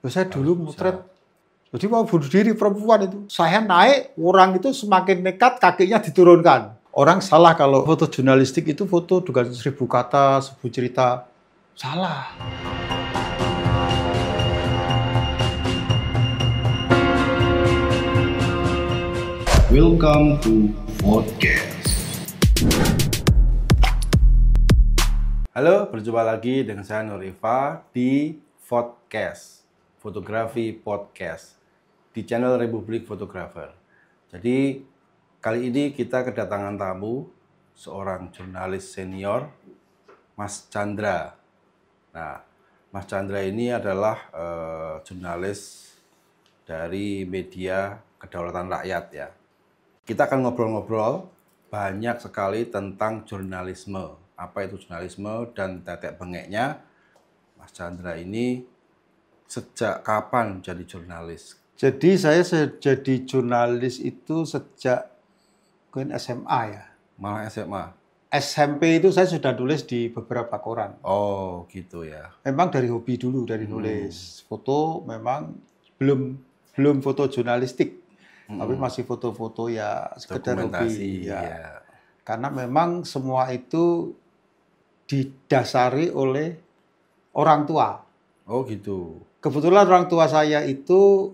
Saya dulu motret, jadi mau bunuh diri perempuan itu. Saya naik, orang itu semakin nekat, kakinya diturunkan. Orang salah kalau foto jurnalistik itu foto dengan 1000 kata, 1000 cerita. Salah. Welcome to Podcast. Halo, berjumpa lagi dengan saya Nur Iva di Podcast, Fotografi Podcast, di channel Republik Fotografer. Jadi, kali ini kita kedatangan tamu, seorang jurnalis senior, Mas Chandra. Nah, Mas Chandra ini adalah jurnalis dari media Kedaulatan Rakyat ya. Kita akan ngobrol-ngobrol banyak sekali tentang jurnalisme. Apa itu jurnalisme dan tetek bengeknya. Mas Chandra ini sejak kapan jadi jurnalis? Jadi saya jadi jurnalis itu sejak SMA ya. Malah SMA? SMP itu saya sudah nulis di beberapa koran. Oh gitu ya. Memang dari hobi dulu, dari nulis. Foto memang belum foto jurnalistik. Tapi masih foto-foto ya sekedar hobi. Ya. Karena memang semua itu didasari oleh orang tua. Oh gitu. Kebetulan orang tua saya itu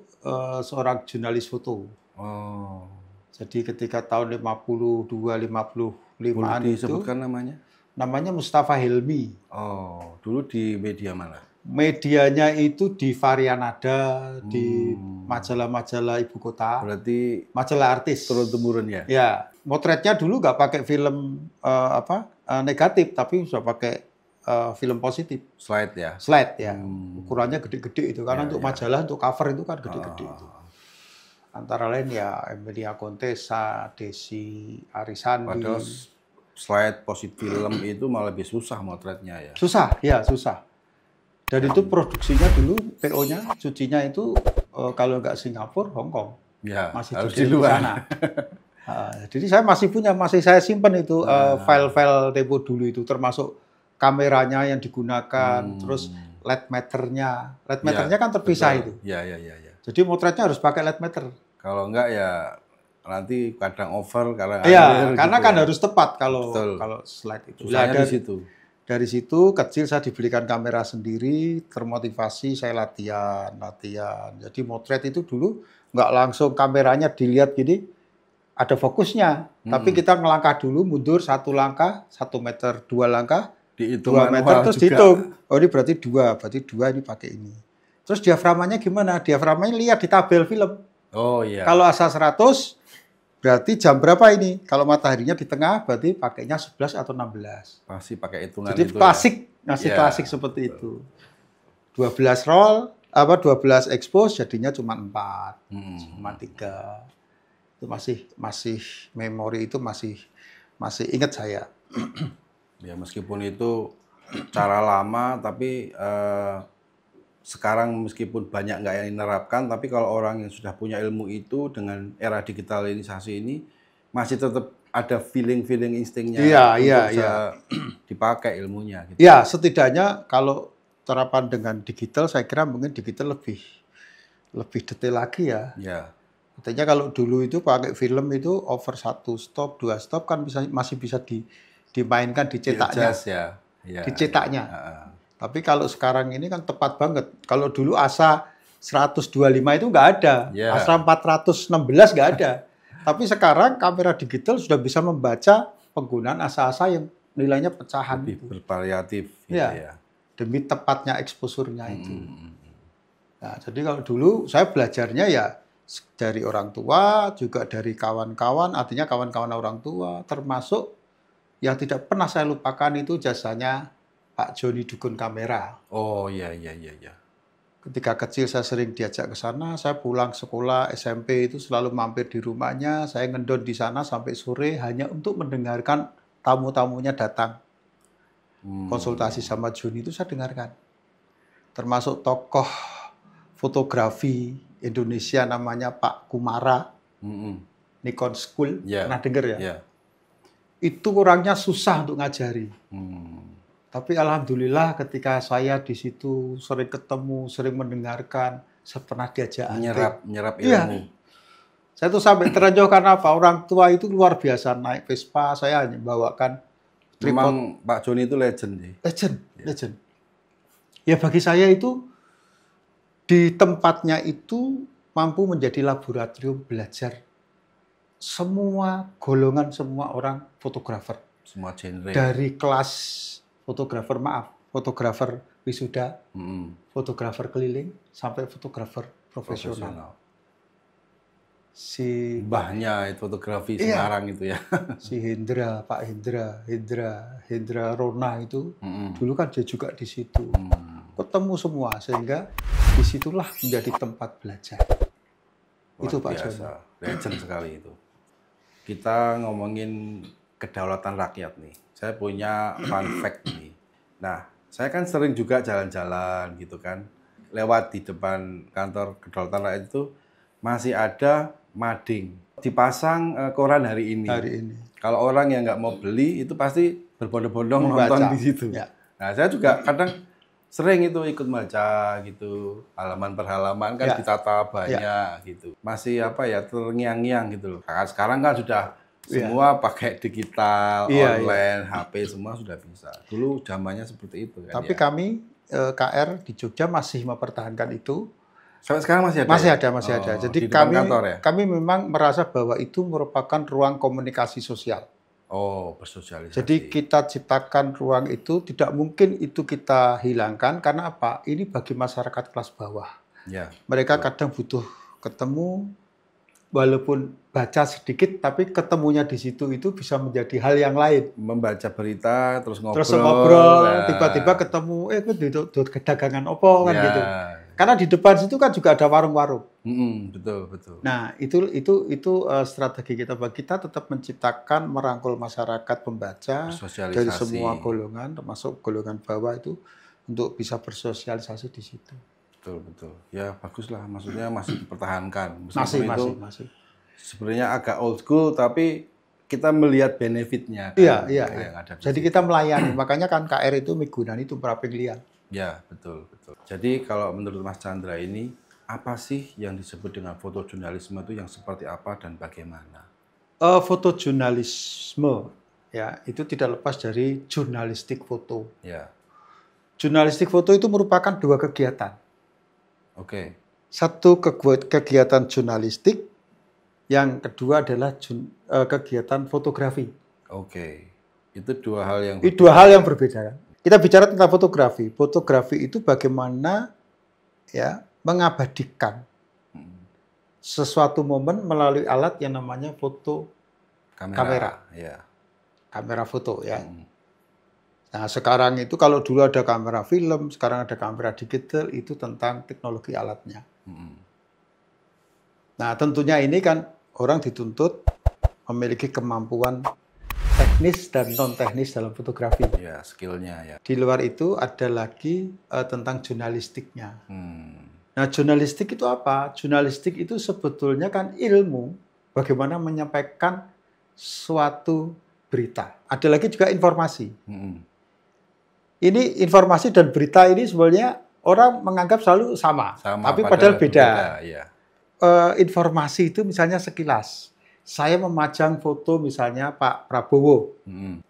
seorang jurnalis foto. Oh. Jadi ketika tahun 52-55an itu disebutkan namanya? Namanya Mustafa Helmi. Oh, dulu di media mana? Medianya itu di Varianada, di majalah-majalah ibu kota. Berarti majalah artis. turun-temurun ya? Ya, motretnya dulu nggak pakai film negatif, tapi sudah pakai film positif. Slide ya? Slide ya. Ukurannya gede-gede itu karena untuk majalah, untuk cover itu kan gede-gede itu. Antara lain ya Emilia Contessa, Desi Arisandi. Padahal slide positif film itu malah lebih susah motretnya ya? Susah, ya susah. Dan itu produksinya dulu, PO-nya, cucinya itu kalau nggak Singapura, Hong Kong. Ya, masih harus di luar. Sana. Jadi saya masih punya, masih saya simpan itu file-file tempo dulu itu, termasuk kameranya yang digunakan, terus LED meternya. LED meternya kan terpisah itu. Ya. Jadi motretnya harus pakai LED meter. Kalau enggak ya nanti kadang over, kadang Iya, under, karena gitu kan ya. harus tepat kalau slide itu. Susahnya di situ. Dari situ kecil saya dibelikan kamera sendiri, termotivasi saya latihan. Jadi motret itu dulu nggak langsung kameranya dilihat gini, ada fokusnya. Tapi kita ngelangkah dulu, mundur 1 langkah, 1 meter, 2 langkah, Dihitung 2 meter, terus juga. dihitung. Oh ini berarti 2 ini pakai ini. Terus diaframanya gimana? Diaframanya lihat di tabel film. Oh iya. Kalau asa 100, berarti jam berapa ini? Kalau mataharinya di tengah, berarti pakainya 11 atau 16. Pasti pakai hitungan Jadi itu klasik, ya. ngasih klasik seperti itu. 12 roll, 12 expose jadinya cuma 4, cuma 3. Itu masih memori itu masih ingat saya. Ya meskipun itu cara lama, tapi sekarang meskipun banyak nggak yang diterapkan, tapi kalau orang yang sudah punya ilmu itu dengan era digitalisasi ini masih tetap ada feeling instingnya bisa dipakai ilmunya. Gitu. Ya, setidaknya kalau terapan dengan digital, saya kira mungkin digital lebih detail lagi ya. Ya. Artinya kalau dulu itu pakai film itu over 1 stop, 2 stop kan masih bisa dimainkan, dicetaknya. Ya. Dicetaknya. Tapi kalau sekarang ini kan tepat banget. Kalau dulu ASA 125 itu nggak ada. ASA 416 nggak ada. Tapi sekarang kamera digital sudah bisa membaca penggunaan ASA-ASA yang nilainya pecahan. Lebih bervariatif. Gitu ya. Demi tepatnya eksposurnya itu. Nah, jadi kalau dulu saya belajarnya ya dari orang tua, juga dari kawan-kawan, artinya kawan-kawan orang tua, termasuk yang tidak pernah saya lupakan itu jasanya Pak Joni Dukun Kamera. Oh iya. Ketika kecil saya sering diajak ke sana, saya pulang sekolah SMP itu selalu mampir di rumahnya, saya ngendon di sana sampai sore hanya untuk mendengarkan tamu-tamunya datang. Konsultasi sama Joni itu saya dengarkan. Termasuk tokoh fotografi Indonesia namanya Pak Kumara, Nikon School, pernah dengar ya? Yeah. Itu orangnya susah untuk ngajari. Tapi alhamdulillah ketika saya di situ sering ketemu, sering mendengarkan, saya pernah diajak Menyerap Iya. ilmu. Saya tuh sampai terenyuh karena apa? Orang tua itu luar biasa naik Vespa, saya hanya bawakan tripod. Memang Pak Joni itu legend sih. Legend. Ya bagi saya itu di tempatnya itu mampu menjadi laboratorium belajar semua golongan, semua orang fotografer. Semua genre. Dari kelas fotografer wisuda, fotografer keliling, sampai fotografer profesional. Si Mbahnya itu fotografi Iya. sekarang itu ya. si Hendra, Pak Hendra Rona itu dulu kan dia juga di situ. Ketemu semua sehingga disitulah menjadi tempat belajar. Itu Pak Joni. Biasa, legend sekali itu. Kita ngomongin kedaulatan rakyat nih. Saya punya fun fact nih. Nah, saya kan sering juga jalan-jalan gitu kan. Lewat di depan kantor kedaulatan rakyat itu masih ada mading. Dipasang koran hari ini. Hari ini. Kalau orang yang nggak mau beli itu pasti berbondong-bondong Membaca. nonton di situ. Ya. Nah, saya juga kadang sering itu ikut baca gitu, halaman per halaman kan Ya. ditata banyak gitu. Masih apa ya, terngiang-ngiang gitu loh. Sekarang kan sudah semua pakai digital, Iya, online, HP semua sudah bisa. Dulu zamannya seperti itu kan. Tapi ya. kami KR di Jogja masih mempertahankan itu. Sampai sekarang masih ada. Masih ya? ada, masih ada. Oh, Jadi di depan kantor ya? kami memang merasa bahwa itu merupakan ruang komunikasi sosial. Oh, bersosialisasi. Jadi kita ciptakan ruang itu, tidak mungkin itu kita hilangkan karena apa? Ini bagi masyarakat kelas bawah. Ya. Mereka kadang butuh ketemu, walaupun baca sedikit, tapi ketemunya di situ itu bisa menjadi hal yang lain. Membaca berita, terus ngobrol. Terus ngobrol, Nah. tiba-tiba ketemu, itu dagangan opo kan Ya. gitu. Karena di depan situ kan juga ada warung-warung. Betul. Nah, itu strategi kita. Kita tetap menciptakan, merangkul masyarakat pembaca dari semua golongan, termasuk golongan bawah itu untuk bisa bersosialisasi di situ. Betul. Ya baguslah, maksudnya masih dipertahankan. Masih. Sebenarnya agak old school, tapi kita melihat benefitnya. Iya. Yang ada di Jadi situ. kita melayani. Makanya kan KR itu migunani itu perapiglian. Ya, betul. Jadi kalau menurut Mas Chandra ini, apa sih yang disebut dengan fotojurnalisme itu yang seperti apa dan bagaimana? Fotojurnalisme ya itu tidak lepas dari jurnalistik foto. Ya. Jurnalistik foto itu merupakan dua kegiatan. Oke. Satu kegiatan jurnalistik, yang kedua adalah kegiatan fotografi. Oke. Itu dua hal yang Itu dua hal yang berbeda. Kita bicara tentang fotografi. Fotografi itu bagaimana ya mengabadikan sesuatu momen melalui alat yang namanya foto kamera. Ya. Kamera foto ya. Nah, sekarang itu kalau dulu ada kamera film, sekarang ada kamera digital, itu tentang teknologi alatnya. Nah, tentunya ini kan orang dituntut memiliki kemampuan teknis dan non-teknis dalam fotografi. Ya, skillnya ya. Di luar itu ada lagi tentang jurnalistiknya. Nah, jurnalistik itu apa? Jurnalistik itu sebetulnya kan ilmu bagaimana menyampaikan suatu berita. Ada lagi juga informasi. Ini informasi dan berita ini sebenarnya orang menganggap selalu sama tapi padahal beda. Ya. Informasi itu misalnya sekilas. Saya memajang foto misalnya Pak Prabowo.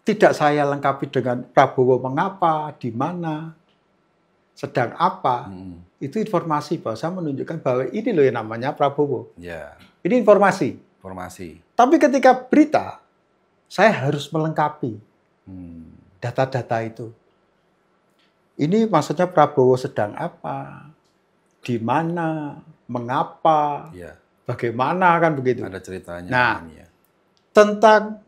Tidak saya lengkapi dengan Prabowo mengapa, di mana, sedang apa. Itu informasi bahwa saya menunjukkan bahwa ini loh yang namanya Prabowo. Ya. Ini informasi. Tapi ketika berita, saya harus melengkapi data-data itu. Ini maksudnya Prabowo sedang apa, di mana, mengapa, bagaimana, kan begitu. Ada ceritanya. Nah, tentang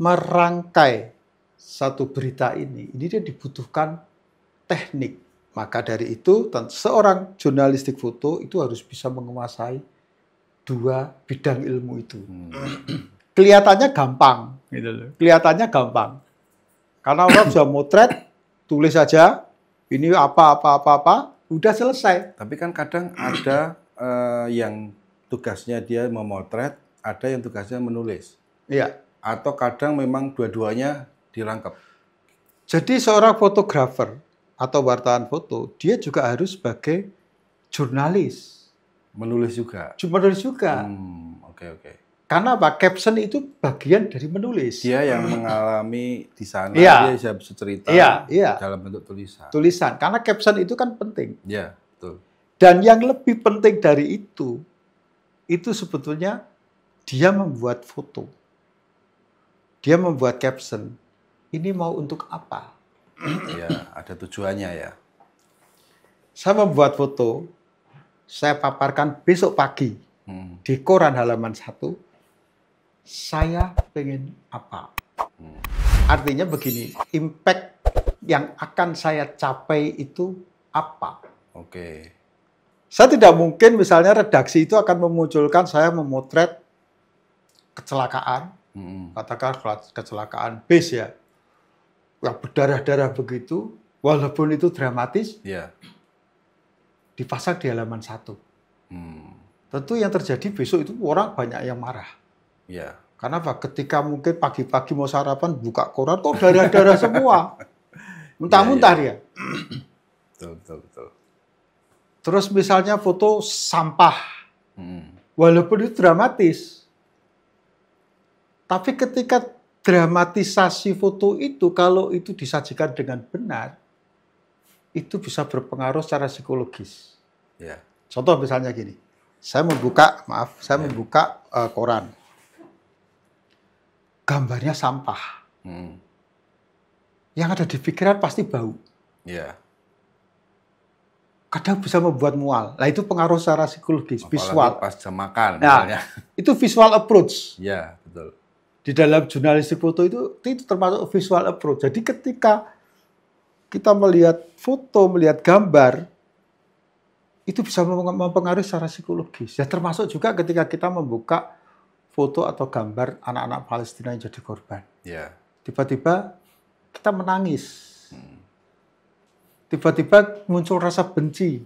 merangkai satu berita ini dia dibutuhkan teknik. Maka dari itu, seorang jurnalistik foto itu harus bisa menguasai dua bidang ilmu itu. Kelihatannya gampang, gitu loh. Kelihatannya gampang. Karena orang sudah motret, tulis saja, ini apa, udah selesai. Tapi kan kadang ada yang tugasnya dia memotret, ada yang tugasnya menulis. Iya. Atau kadang memang dua-duanya dirangkap. Jadi seorang fotografer atau wartawan foto, dia juga harus sebagai jurnalis. Menulis juga. Menulis juga. Oke. Karena apa? Caption itu bagian dari menulis. Dia yang mengalami di sana, Iya. dia bisa cerita Iya. dalam bentuk tulisan. Tulisan. Karena caption itu kan penting. Iya, betul. Dan yang lebih penting dari itu sebetulnya dia membuat foto. Dia membuat caption. Ini mau untuk apa? Ya, ada tujuannya ya. Saya membuat foto, saya paparkan besok pagi di koran halaman 1, saya pengen apa? Artinya begini, impact yang akan saya capai itu apa? Oke. Saya tidak mungkin misalnya redaksi itu akan memunculkan saya memotret kecelakaan, katakan kecelakaan bis ya, yang berdarah-darah begitu, walaupun itu dramatis, Iya. dipasang di halaman 1. Tentu yang terjadi besok itu orang banyak yang marah. Iya. Karena apa? Ketika mungkin pagi-pagi mau sarapan, buka koran, kok darah-darah semua. Muntah-muntah dia. Betul. Terus misalnya foto sampah. Walaupun itu dramatis. Tapi ketika dramatisasi foto itu, kalau itu disajikan dengan benar, itu bisa berpengaruh secara psikologis. Ya. Contoh misalnya gini, saya membuka koran, gambarnya sampah, yang ada di pikiran pasti bau. Ya. Kadang bisa membuat mual. Nah itu pengaruh secara psikologis, Apalagi visual. pas jam makan, Nah, misalnya. itu visual approach. Ya, betul. Di dalam jurnalistik foto itu termasuk visual approach. Jadi ketika kita melihat foto, melihat gambar, itu bisa mempengaruhi secara psikologis. Ya termasuk juga ketika kita membuka foto atau gambar anak-anak Palestina yang jadi korban. Ya. Tiba-tiba kita menangis. Tiba-tiba muncul rasa benci,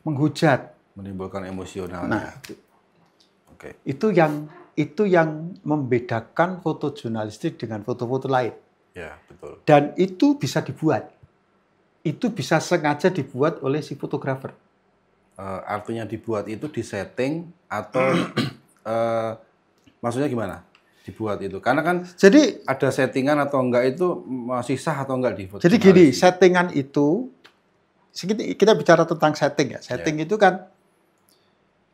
menghujat. Menimbulkan emosionalnya. Nah, Oke. itu yang membedakan foto jurnalistik dengan foto-foto lain. Ya, betul. Dan itu bisa dibuat. Itu bisa sengaja dibuat oleh si fotografer. Artinya dibuat itu disetting atau maksudnya gimana? Dibuat itu. Karena kan Jadi ada settingan atau enggak itu masih sah atau enggak di foto. Jadi gini, settingan itu, kita bicara tentang setting ya. Setting itu kan,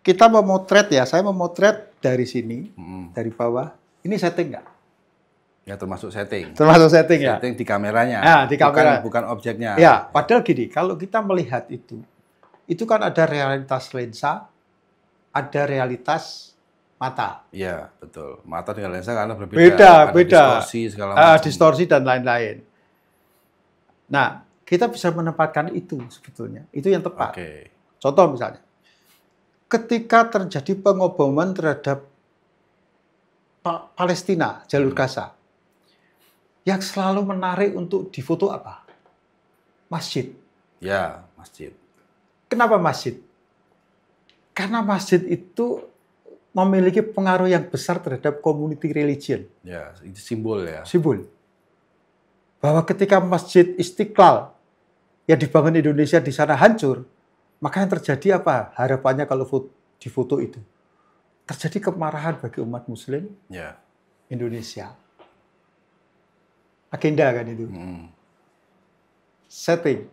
kita memotret ya, saya memotret dari sini, dari bawah. Ini setting nggak? Ya termasuk setting. Termasuk setting ya? Setting di kameranya. Nah, di kamera. Bukan objeknya. Ya, padahal gini, kalau kita melihat itu kan ada realitas lensa, ada realitas mata. Iya, betul. Mata dengan lensa karena berbeda. Beda. Distorsi segala macam. Distorsi dan lain-lain. Nah, kita bisa menempatkan itu sebetulnya. Itu yang tepat. Oke. Contoh misalnya, ketika terjadi pengoboman terhadap Palestina, jalur Gaza, yang selalu menarik untuk difoto apa? Masjid. Ya, masjid. Kenapa masjid? Karena masjid itu memiliki pengaruh yang besar terhadap community religion. Ya, itu simbol ya. Simbol. Bahwa ketika Masjid Istiqlal yang dibangun Indonesia di sana hancur, maka yang terjadi apa? Harapannya kalau di foto itu. Terjadi kemarahan bagi umat muslim Indonesia. Agenda kan itu. Setting.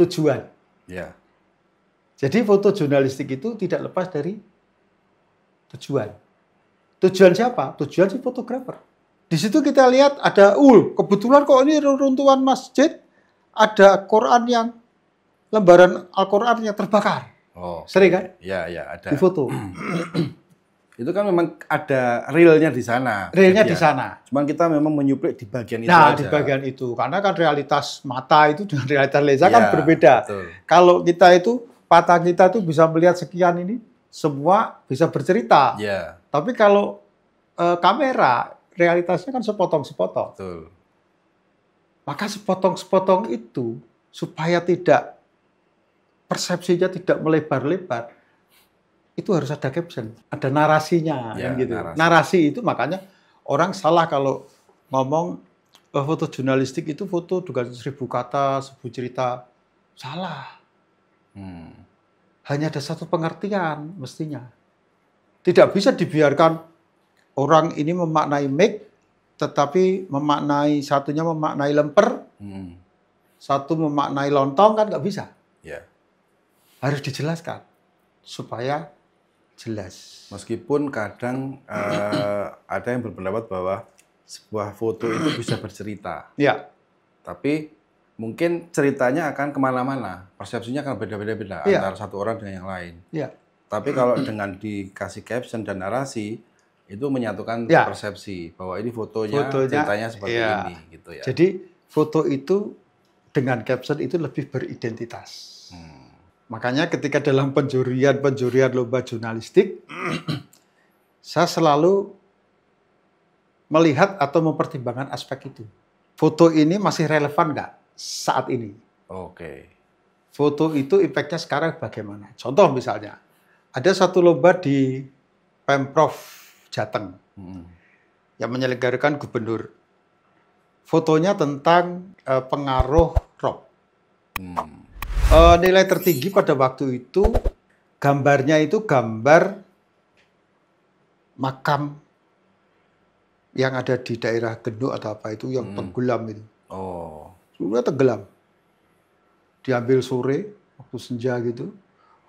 Tujuan. Ya. Jadi foto jurnalistik itu tidak lepas dari tujuan. Tujuan siapa? Tujuan si fotografer. Di situ kita lihat ada, kebetulan kok ini runtuhan masjid, ada Quran yang, lembaran Al-Quran yang terbakar. Oh. Sering kan? Ya, ada. Di foto. Itu kan memang ada realnya di sana. Realnya di sana. Cuman kita memang menyuplik di bagian itu Nah, aja. di bagian itu. Karena kan realitas mata itu dengan realitas lensa kan berbeda. Betul. Kalau mata kita itu bisa melihat sekian ini, semua bisa bercerita. Ya. Tapi kalau kamera, realitasnya kan sepotong-sepotong. Betul. Maka sepotong-sepotong itu, supaya persepsinya tidak melebar-lebar, itu harus ada caption, ada narasinya, Ya, kan gitu. narasi. Narasi itu makanya orang salah kalau ngomong foto jurnalistik itu foto dengan 1000 kata, 1000 cerita. Salah. Hanya ada satu pengertian mestinya. Tidak bisa dibiarkan orang ini memaknai mic, tetapi satunya memaknai lemper, satu memaknai lontong, kan nggak bisa. Ya. Harus dijelaskan supaya jelas. Meskipun kadang ada yang berpendapat bahwa sebuah foto itu bisa bercerita. Ya. Tapi mungkin ceritanya akan kemana-mana. Persepsinya akan beda-beda Ya. antara satu orang dengan yang lain. Ya. Tapi kalau dengan dikasih caption dan narasi, itu menyatukan Ya. persepsi bahwa ini fotonya ceritanya seperti ini. Gitu ya. Jadi foto itu dengan caption itu lebih beridentitas. Makanya ketika dalam penjurian lomba jurnalistik, saya selalu melihat atau mempertimbangkan aspek itu. Foto ini masih relevan nggak saat ini? Oke. Foto itu impact-nya sekarang bagaimana? Contoh misalnya, ada satu lomba di Pemprov Jateng yang menyelenggarakan gubernur. Fotonya tentang pengaruh rock. Nilai tertinggi pada waktu itu, gambarnya itu gambar makam yang ada di daerah Genduk atau apa itu, yang tenggelam itu. Oh. Sudah tenggelam. Diambil sore, waktu senja gitu.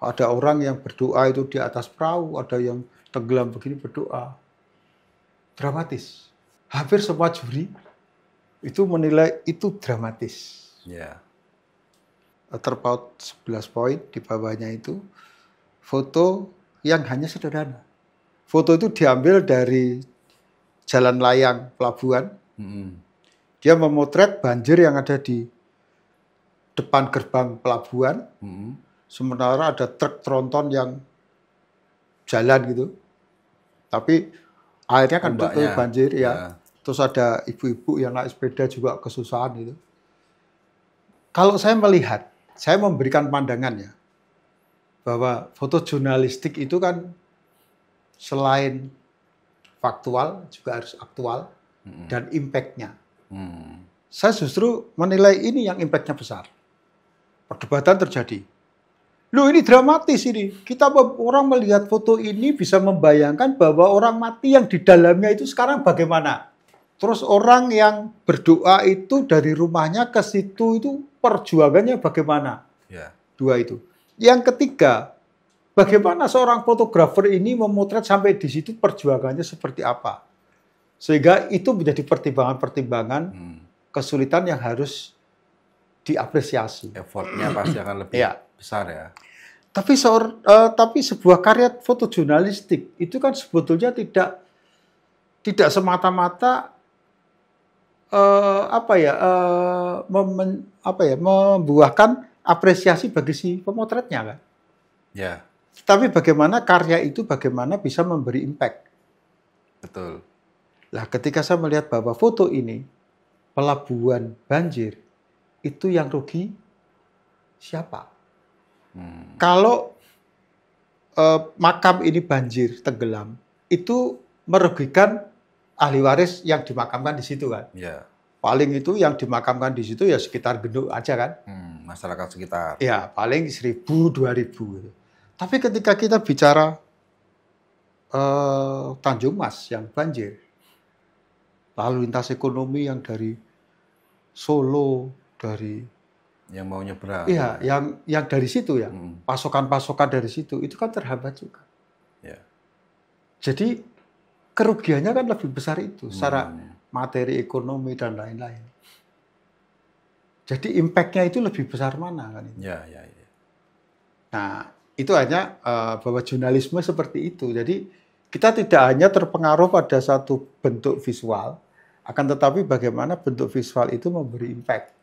Ada orang yang berdoa itu di atas perahu, ada yang tenggelam begini berdoa. Dramatis. Hampir semua juri itu menilai itu dramatis. Ya. Terpaut 11 poin, di bawahnya itu foto yang hanya sederhana. Foto itu diambil dari jalan layang pelabuhan. Dia memotret banjir yang ada di depan gerbang pelabuhan. Sementara ada truk tronton yang jalan gitu. Tapi airnya kan tutup banjir ya. Terus ada ibu-ibu yang naik sepeda juga kesusahan gitu. Kalau saya melihat, saya memberikan pandangannya bahwa foto jurnalistik itu kan selain faktual juga harus aktual dan impact-nya. Saya justru menilai ini yang impact-nya besar. Perdebatan terjadi. Loh, ini dramatis ini. Orang melihat foto ini bisa membayangkan bahwa orang mati yang di dalamnya itu sekarang bagaimana. Terus orang yang berdoa itu dari rumahnya ke situ itu perjuangannya bagaimana. Ya. Dua itu. Yang ketiga, bagaimana seorang fotografer ini memotret sampai di situ perjuangannya seperti apa. Sehingga itu menjadi pertimbangan-pertimbangan kesulitan yang harus diapresiasi. Effortnya pasti akan lebih besar ya. Tapi sebuah karya foto jurnalistik itu kan sebetulnya tidak semata-mata membuahkan apresiasi bagi si pemotretnya kan. Ya. Tapi bagaimana karya itu bisa memberi impact. Betul. Nah, ketika saya melihat bahwa foto ini pelabuhan banjir, itu yang rugi siapa? Kalau makam ini banjir, tenggelam, itu merugikan ahli waris yang dimakamkan di situ kan. Ya. Paling itu yang dimakamkan di situ ya sekitar Genduk aja kan. Masyarakat sekitar. Ya, paling 1000, 2000 gitu. Tapi ketika kita bicara Tanjung Mas yang banjir, lalu lintas ekonomi yang dari Solo, dari yang mau nyebrang. iya, yang dari situ ya, pasokan-pasokan dari situ itu kan terhambat juga. Ya. Jadi kerugiannya kan lebih besar itu secara materi ekonomi dan lain-lain. Jadi impact-nya itu lebih besar mana kan? Ya. Nah, itu hanya bahwa jurnalisme seperti itu. Jadi kita tidak hanya terpengaruh pada satu bentuk visual, akan tetapi bagaimana bentuk visual itu memberi impact.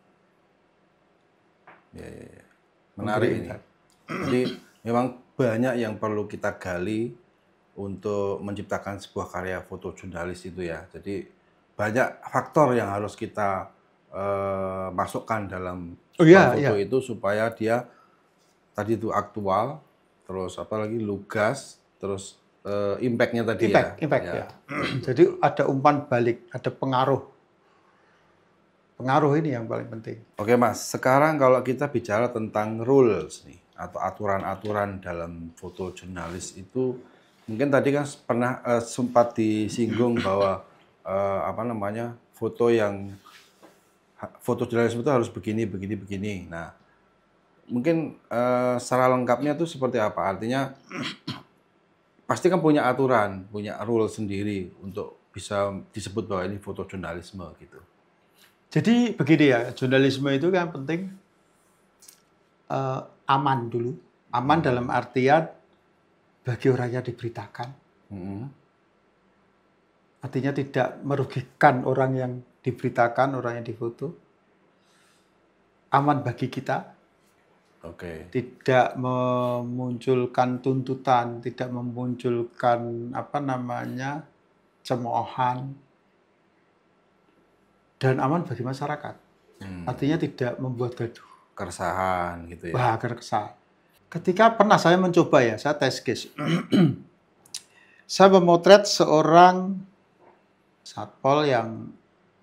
Ya. Menarik ini. Jadi memang banyak yang perlu kita gali untuk menciptakan sebuah karya foto jurnalis itu ya. Jadi banyak faktor yang harus kita masukkan dalam foto itu supaya dia tadi itu aktual, terus apalagi lugas, terus impact-nya tadi Impact, ya. Jadi ada umpan balik, ada pengaruh Pengaruh ini yang paling penting. Oke Mas, sekarang kalau kita bicara tentang rules nih, atau aturan-aturan dalam foto jurnalis itu, mungkin tadi kan pernah sempat disinggung bahwa foto jurnalis itu harus begini, begini, begini. Nah, mungkin secara lengkapnya itu seperti apa? Artinya pasti kan punya aturan, punya rule sendiri untuk bisa disebut bahwa ini foto jurnalisme gitu. Jadi begini ya, jurnalisme itu kan penting aman dulu. Aman dalam artian bagi orang yang diberitakan. Artinya tidak merugikan orang yang diberitakan, orang yang difoto. Aman bagi kita. Oke. Tidak memunculkan tuntutan, tidak memunculkan cemoohan. Dan aman bagi masyarakat. Artinya tidak membuat gaduh. Keresahan gitu ya. Wah, keresahan. Ketika pernah saya mencoba ya, saya test case. Saya memotret seorang satpol yang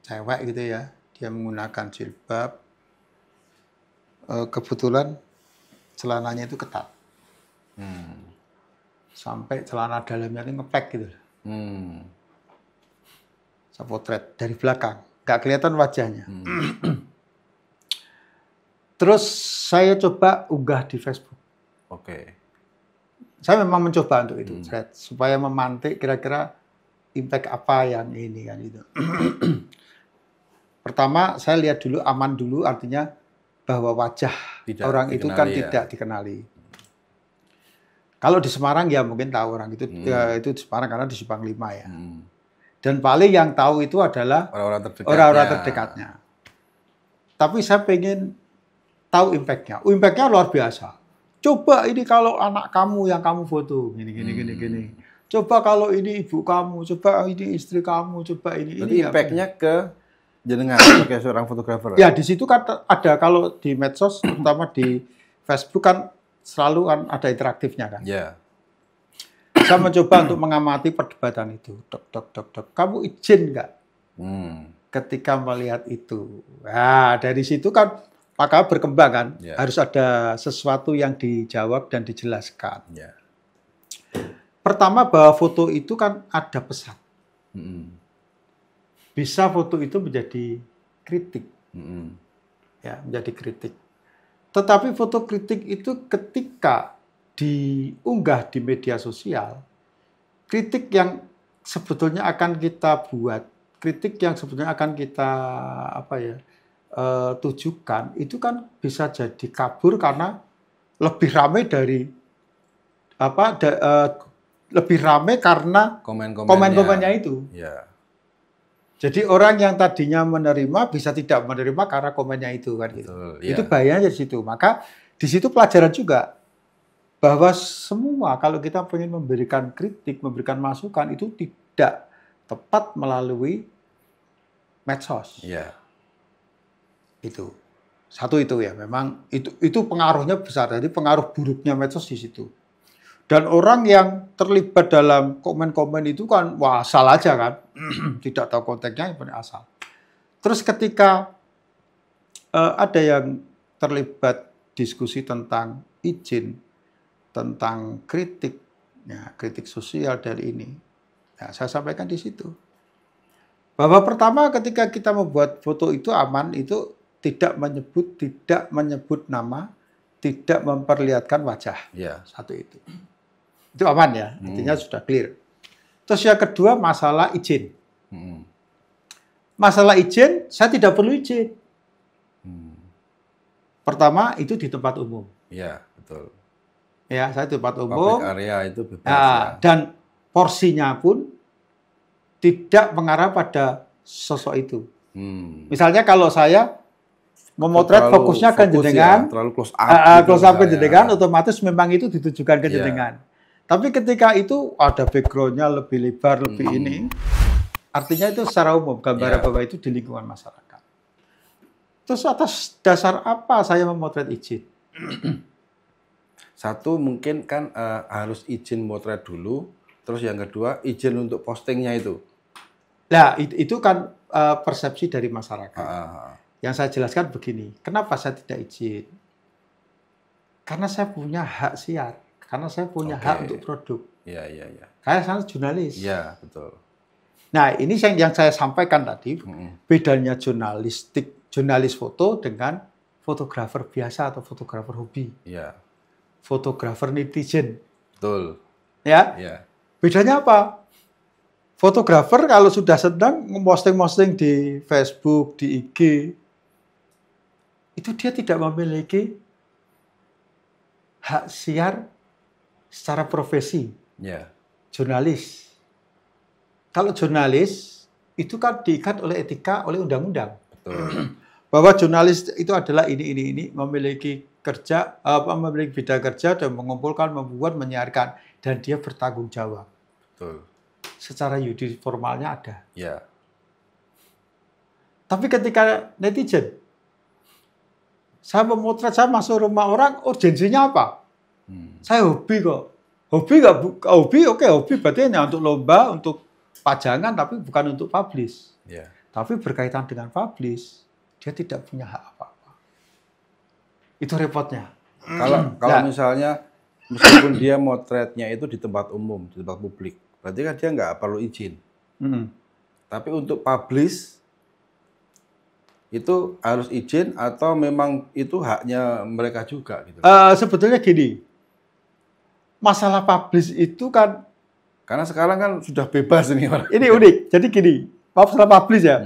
cewek gitu ya. Dia menggunakan jilbab. Kebetulan celananya itu ketat. Sampai celana dalamnya itu ngepek gitu. Saya potret dari belakang. Nggak kelihatan wajahnya. Terus saya coba unggah di Facebook. Oke. Saya memang mencoba untuk itu, supaya memantik kira-kira impact apa yang ini kan itu. Pertama, saya lihat dulu aman dulu, artinya bahwa wajah orang itu kan tidak dikenali. Kalau di Semarang ya mungkin tahu orang itu, itu di Semarang karena di Subang 5 ya. Dan paling yang tahu itu adalah orang-orang terdekatnya. Tapi saya pengen tahu impact-nya. Impact-nya luar biasa. Coba ini kalau anak kamu yang kamu foto, gini. Coba kalau ini ibu kamu, coba ini istri kamu, coba ini. Jadi impact-nya ke jenengan sebagai seorang fotografer. Ya di situ kan ada, kalau di medsos, terutama di Facebook kan selalu kan ada interaktifnya kan. Ya. Saya mencoba untuk mengamati perdebatan itu. Dok. Kamu izin nggak ketika melihat itu? Nah, dari situ kan maka berkembang kan. Harus ada sesuatu yang dijawab dan dijelaskan. Pertama bahwa foto itu kan ada pesan. Bisa foto itu menjadi kritik. Ya, menjadi kritik. Tetapi foto kritik itu ketika diunggah di media sosial, kritik yang sebetulnya akan kita buat, kritik yang sebetulnya akan kita tujukan, itu kan bisa jadi kabur karena lebih ramai dari lebih ramai karena komen-komennya itu. Ya. Jadi orang yang tadinya menerima bisa tidak menerima karena komennya itu kan gitu. Itu bahayanya di situ. Maka di situ pelajaran juga. Bahwa semua kalau kita ingin memberikan kritik, memberikan masukan itu tidak tepat melalui medsos. Iya. Itu. Satu itu ya, memang itu pengaruhnya besar. Jadi pengaruh buruknya medsos di situ. Dan orang yang terlibat dalam komen-komen itu kan wah asal aja kan. Tidak tahu konteksnya, yang penting asal. Terus ketika ada yang terlibat diskusi tentang izin, tentang kritik, ya, kritik sosial dari ini. Ya, saya sampaikan di situ. Bahwa pertama ketika kita membuat foto itu aman, itu tidak menyebut nama, tidak memperlihatkan wajah. Ya. Satu itu. Itu aman ya, intinya sudah clear. Terus yang kedua masalah izin. Masalah izin, saya tidak perlu izin. Pertama itu di tempat umum. Iya, betul. Ya, saya di tempat umum. Public area itu bebas. Ya. Dan porsinya pun tidak mengarah pada sosok itu. Misalnya kalau saya memotret fokusnya ke jenengan, terlalu close up, close up ke jenengan, otomatis memang itu ditujukan ke jenengan. Tapi ketika itu ada background-nya lebih lebar, lebih ini, artinya itu secara umum gambaran bahwa itu di lingkungan masyarakat. Terus atas dasar apa saya memotret izin? Satu mungkin kan harus izin motret dulu, terus yang kedua izin untuk postingnya itu. Nah itu kan persepsi dari masyarakat. Yang saya jelaskan begini, kenapa saya tidak izin? Karena saya punya hak siar, karena saya punya Oke. hak untuk produk. Iya, iya, iya. Saya jurnalis. Iya, betul. Nah, ini yang saya sampaikan tadi, Mm-mm. bedanya jurnalis foto dengan fotografer biasa atau fotografer hobi, Iya, fotografer netizen. betul. Ya, Iya. bedanya apa? Fotografer kalau sudah sedang posting-posting di Facebook, di IG, itu dia tidak memiliki hak siar secara profesi, Iya. jurnalis. Kalau jurnalis, itu kan diikat oleh etika, oleh undang-undang. Betul. Bahwa jurnalis itu adalah ini, memiliki memiliki bidang kerja dan mengumpulkan, membuat, menyiarkan. Dan dia bertanggung jawab. Betul. Secara yudis formalnya ada. Iya. Tapi ketika netizen, saya memotret, saya masuk rumah orang, urgensinya apa? Saya hobi kok. Hobi, oke, hobi berarti hanya untuk lomba, untuk pajangan, tapi bukan untuk publish. Iya. Tapi berkaitan dengan publish, dia tidak punya hak apa-apa. Itu repotnya. Kalau Nah. misalnya meskipun dia motretnya itu di tempat umum, di tempat publik, berarti kan dia nggak perlu izin. Tapi untuk publish itu harus izin atau memang itu haknya mereka juga gitu. Sebetulnya gini, masalah publish itu kan Karena sekarang kan sudah bebas ini orang. ini unik. Jadi gini, masalah publish ya.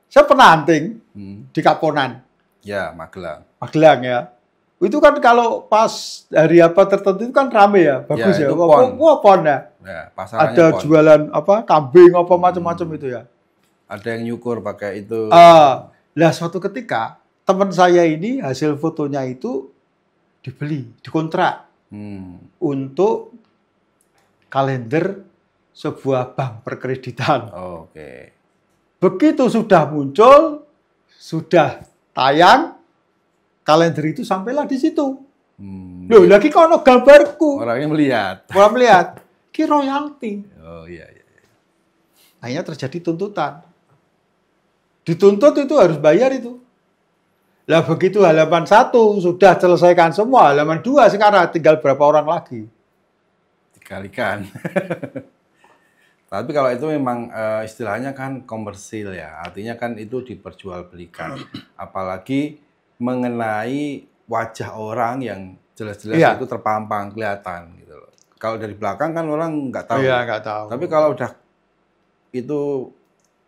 Saya pernah hunting di Kaponan, Ya, Magelang. Magelang ya. Itu kan kalau pas hari apa tertentu itu kan rame ya, bagus Ya, ya. itu pon. Wah, pon ya. Ya, pasarannya Ada pon. jualan apa kambing apa macam-macam itu ya. Ada yang nyukur pakai itu. Lah suatu ketika teman saya ini hasil fotonya itu dibeli, dikontrak untuk kalender sebuah bank perkreditan. Oke. Begitu sudah muncul, sudah tayang, kalender itu sampailah di situ. Loh, lagi kono gambarku. Orangnya melihat. Orang melihat, ki royalti. Oh iya, iya. Akhirnya terjadi tuntutan. Dituntut itu harus bayar itu. Lah begitu halaman 1 sudah selesaikan semua, halaman 2 sekarang tinggal berapa orang lagi. Dikalikan. Tapi kalau itu memang istilahnya kan komersil ya, artinya kan itu diperjualbelikan. Apalagi mengenai wajah orang yang jelas-jelas itu terpampang, kelihatan gitu loh. Kalau dari belakang kan orang nggak tahu. Iya, nggak tahu. Tapi kalau udah itu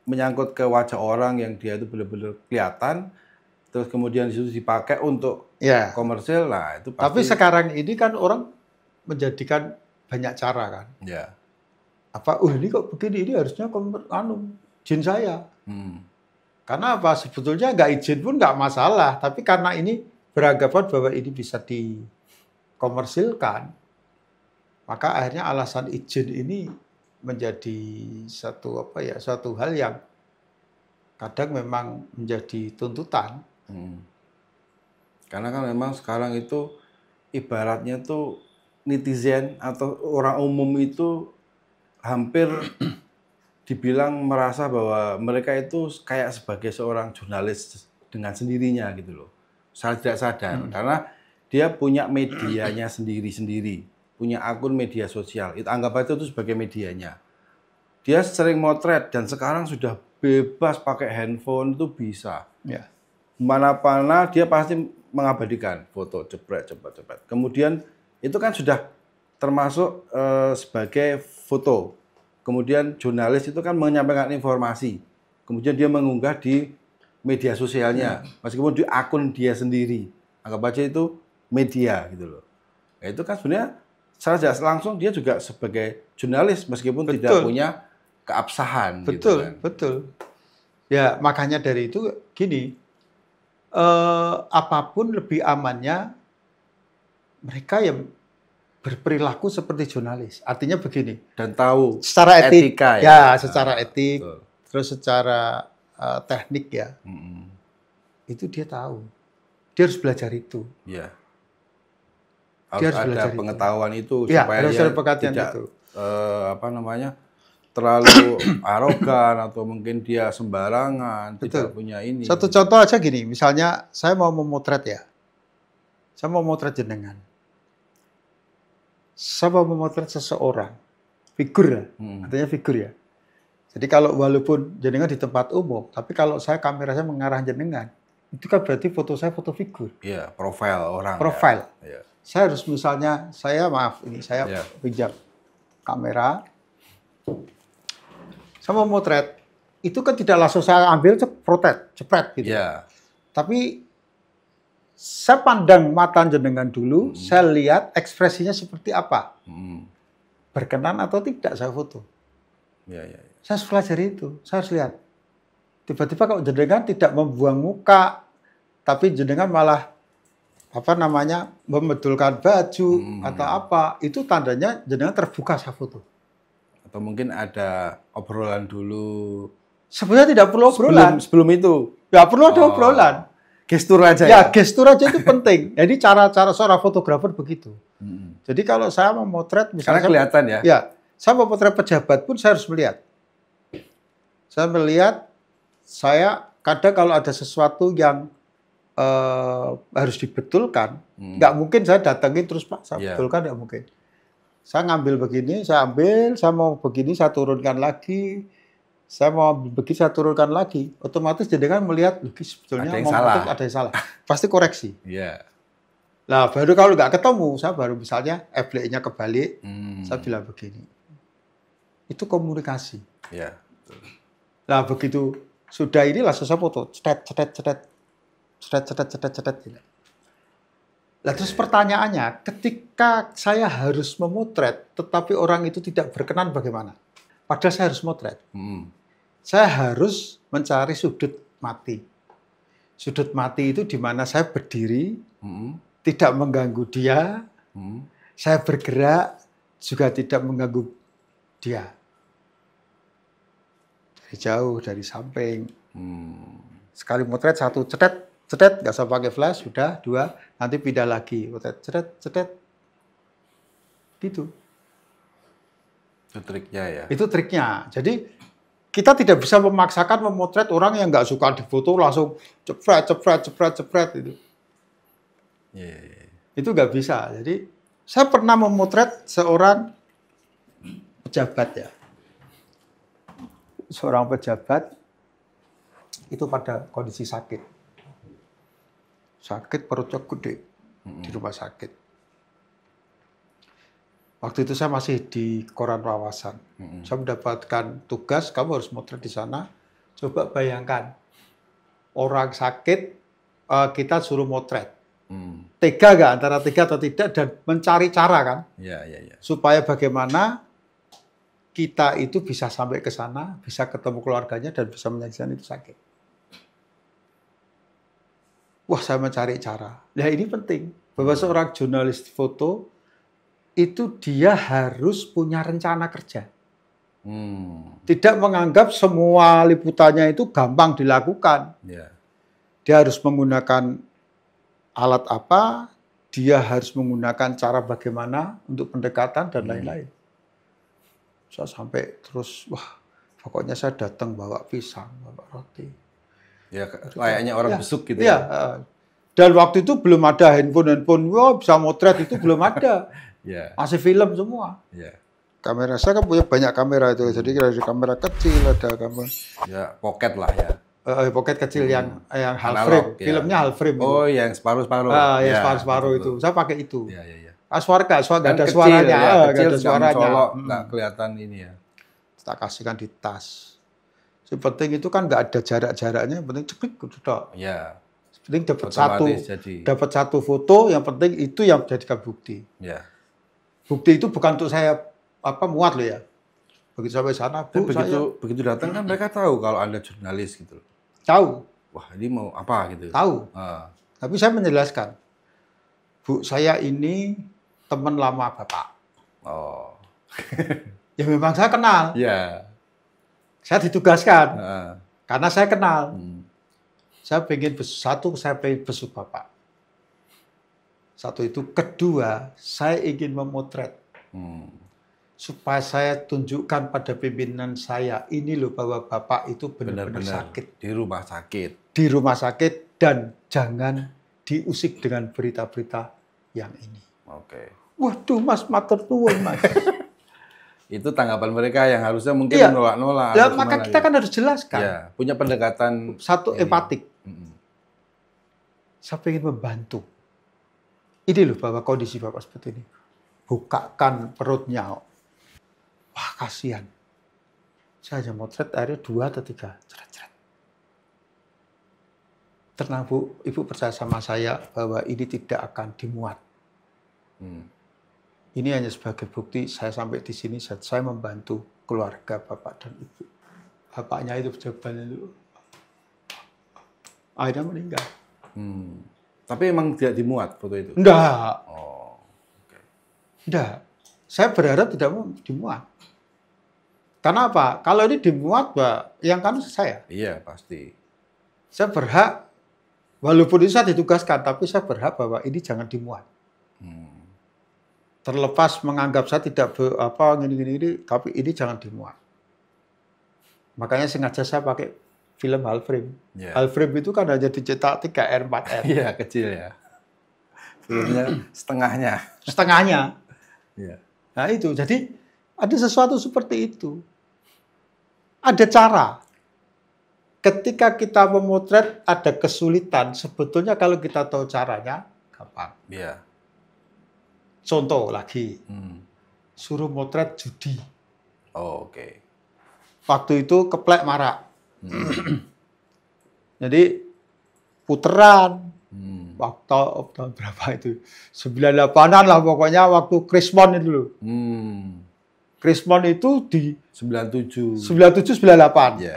menyangkut ke wajah orang yang dia itu benar-benar kelihatan, terus kemudian di situ dipakai untuk komersil, lah itu pasti. Tapi sekarang ini kan orang menjadikan banyak cara kan. Ya. Apa, ini kok begini, ini harusnya izin saya. Karena apa? Sebetulnya nggak izin pun nggak masalah, tapi karena ini beranggapan bahwa ini bisa dikomersilkan, maka akhirnya alasan izin ini menjadi satu hal yang kadang memang menjadi tuntutan. Karena kan memang sekarang itu ibaratnya tuh netizen atau orang umum itu hampir dibilang merasa bahwa mereka itu kayak sebagai seorang jurnalis dengan sendirinya gitu loh. Saya tidak sadar karena dia punya medianya sendiri-sendiri, punya akun media sosial. Itu anggap aja itu sebagai medianya. Dia sering motret dan sekarang sudah bebas pakai handphone itu bisa. Ya. Mana-mana dia pasti mengabadikan foto jepret. Kemudian itu kan sudah termasuk sebagai foto. Kemudian jurnalis itu kan menyampaikan informasi. Kemudian dia mengunggah di media sosialnya, meskipun di akun dia sendiri. Anggap aja itu media gitu loh. Nah, itu kan sebenarnya secara tidak langsung dia juga sebagai jurnalis meskipun tidak punya keabsahan. Betul, gitu kan. betul. Ya makanya dari itu gini, apapun lebih amannya mereka yang berperilaku seperti jurnalis. Artinya begini. Dan tahu secara etika ya secara etik, betul. Terus secara teknik ya, itu dia tahu. Dia harus belajar itu. Ya. Dia Harus ada pengetahuan itu ya, supaya harus dia ada pengetahuan tidak itu. terlalu arogan atau mungkin dia sembarangan, tidak Betul. punya ini. Satu contoh aja gini, misalnya saya mau memotret ya. Saya mau memotret jenengan. Saya mau memotret seseorang. Figur ya, artinya figur ya. Jadi kalau walaupun jenengan di tempat umum, tapi kalau saya kamera saya mengarah jenengan, itu kan berarti foto saya foto figur. Iya, profil orang. Profile. Ya. Saya harus misalnya, saya Ya. pinjam kamera, saya mau motret, itu kan tidak langsung saya ambil cepret gitu. Ya. Tapi saya pandang mata jenengan dulu, saya lihat ekspresinya seperti apa, berkenan atau tidak saya foto. Ya. Saya harus pelajari itu, saya harus lihat. Tiba-tiba kalau jenengan tidak membuang muka, tapi jenengan malah membetulkan baju atau apa, itu tandanya jenengan terbuka saya foto. Atau mungkin ada obrolan dulu. Sebenarnya tidak perlu obrolan. Sebelum itu. Nggak perlu ada obrolan. Gestur aja Ya, ya? gestur aja itu penting. Jadi cara-cara seorang fotografer begitu. Jadi kalau saya memotret, Karena misalnya kelihatan ya? Ya, saya memotret pejabat pun saya harus melihat. Saya melihat, kadang kalau ada sesuatu yang harus dibetulkan, nggak mungkin saya datangin terus Pak, saya betulkan nggak mungkin. Saya ngambil begini, saya ambil, saya mau begini, saya turunkan lagi, saya mau begini, saya turunkan lagi. Otomatis jenengan melihat, sebetulnya ada yang salah. Pasti koreksi. Iya. Nah, baru kalau nggak ketemu, saya baru misalnya FLE-nya kebalik, saya bilang begini. Itu komunikasi. Iya. Nah, begitu sudah ini langsung saya foto, cetet. Nah, terus pertanyaannya, ketika saya harus memotret, tetapi orang itu tidak berkenan bagaimana? Padahal saya harus motret. Saya harus mencari sudut mati. Sudut mati itu di mana saya berdiri, tidak mengganggu dia, saya bergerak, juga tidak mengganggu dia. Dari jauh, dari samping. Sekali motret, satu, cetet, nggak usah pakai flash, sudah, dua, nanti pindah lagi, cetet, gitu. Itu triknya ya? Itu triknya. Jadi kita tidak bisa memaksakan memotret orang yang nggak suka difoto langsung cepret itu. Itu nggak bisa. Jadi saya pernah memotret seorang pejabat ya. Seorang pejabat itu pada kondisi sakit. Sakit perutnya gede di rumah sakit. Waktu itu saya masih di koran wawasan. Saya mendapatkan tugas, kamu harus motret di sana. Coba bayangkan, orang sakit, kita suruh motret. Tega nggak antara tega atau tidak, dan mencari cara kan? Supaya bagaimana kita itu bisa sampai ke sana, bisa ketemu keluarganya, dan bisa menyaksikan itu sakit. Wah, saya mencari cara. Nah, ini penting. Bahwa seorang jurnalis foto, itu dia harus punya rencana kerja. Tidak menganggap semua liputannya itu gampang dilakukan. Dia harus menggunakan alat apa, dia harus menggunakan cara bagaimana untuk pendekatan, dan lain-lain. Saya sampai terus, wah, pokoknya saya datang bawa pisang, bawa roti. Ya, kayaknya orang besuk gitu ya. Dan waktu itu belum ada handphone, wah, bisa motret itu belum ada. Masih film semua. Kamera saya kan punya banyak kamera itu, jadi ada kamera kecil, ada kamera. Ya, pocket lah ya. Pocket kecil yang half frame, filmnya half frame. Oh, yang separuh-separuh. Yang separuh itu, saya pakai itu. Suara nggak ada kecil, suaranya, nggak ada suaranya. Nggak kelihatan ini ya. Kita kasihkan di tas. Yang penting itu kan nggak ada jarak-jaraknya, yang penting cepet gitu. Iya. Penting dapat satu foto, yang penting itu yang jadikan bukti. Bukti itu bukan untuk saya muat loh ya. Begitu sampai sana, begitu datang kan mereka tahu kalau Anda jurnalis gitu. Tahu. Wah, ini mau apa gitu. Tahu. Tapi saya menjelaskan. Bu, saya ini teman lama Bapak. Oh. Ya memang saya kenal. Iya. Saya ditugaskan. Karena saya kenal. Saya pengen besuk Bapak. Satu itu. Kedua, saya ingin memotret. supaya saya tunjukkan pada pimpinan saya, ini loh bahwa Bapak itu benar-benar sakit. Di rumah sakit. Di rumah sakit dan jangan diusik dengan berita-berita yang ini. Oke. Waduh Mas, matur nuwun Mas. Itu tanggapan mereka yang harusnya mungkin Iya. menolak-nolak. Lah, atau maka gimana kita gitu. kan harus jelaskan. Ya, punya pendekatan Satu ini. empatik. Mm-mm. Saya ingin membantu. Ini loh bahwa kondisi Bapak seperti ini. Bukakan perutnya. Wah, kasihan. Saya hanya motret akhirnya 2 atau 3. Ceret-ceret. Tenang Bu, Ibu percaya sama saya bahwa ini tidak akan dimuat. Hmm. Ini hanya sebagai bukti saya sampai di sini, saya membantu keluarga Bapak dan Ibu. Bapaknya itu pejabat itu akhirnya meninggal. Hmm. Tapi emang tidak dimuat foto itu? Enggak. Oh, oke. Enggak. Saya berharap tidak mau dimuat. Karena apa? Kalau ini dimuat, Pak, yang kan saya. Iya, pasti. Saya berhak, walaupun ini saya ditugaskan, tapi saya berhak bahwa ini jangan dimuat. Hmm. Terlepas menganggap saya tidak gini, tapi ini jangan dimuat. Makanya sengaja saya pakai film hall frame. Yeah. Hall frame itu kan hanya dicetak 3R, 4R. Iya, kecil ya. Filmnya setengahnya. Setengahnya. Iya. Nah itu, jadi ada sesuatu seperti itu. Ada cara. Ketika kita memotret ada kesulitan, sebetulnya kalau kita tahu caranya, gampang. Iya. Contoh lagi, Hmm. suruh motret judi. Oh, oke. Waktu itu keplek marak. Hmm. Jadi puteran. Hmm. Waktu tahun berapa itu? 98-an lah pokoknya waktu Krismon itu loh. Hmm. Krismon itu di 97. 97-98. Iya.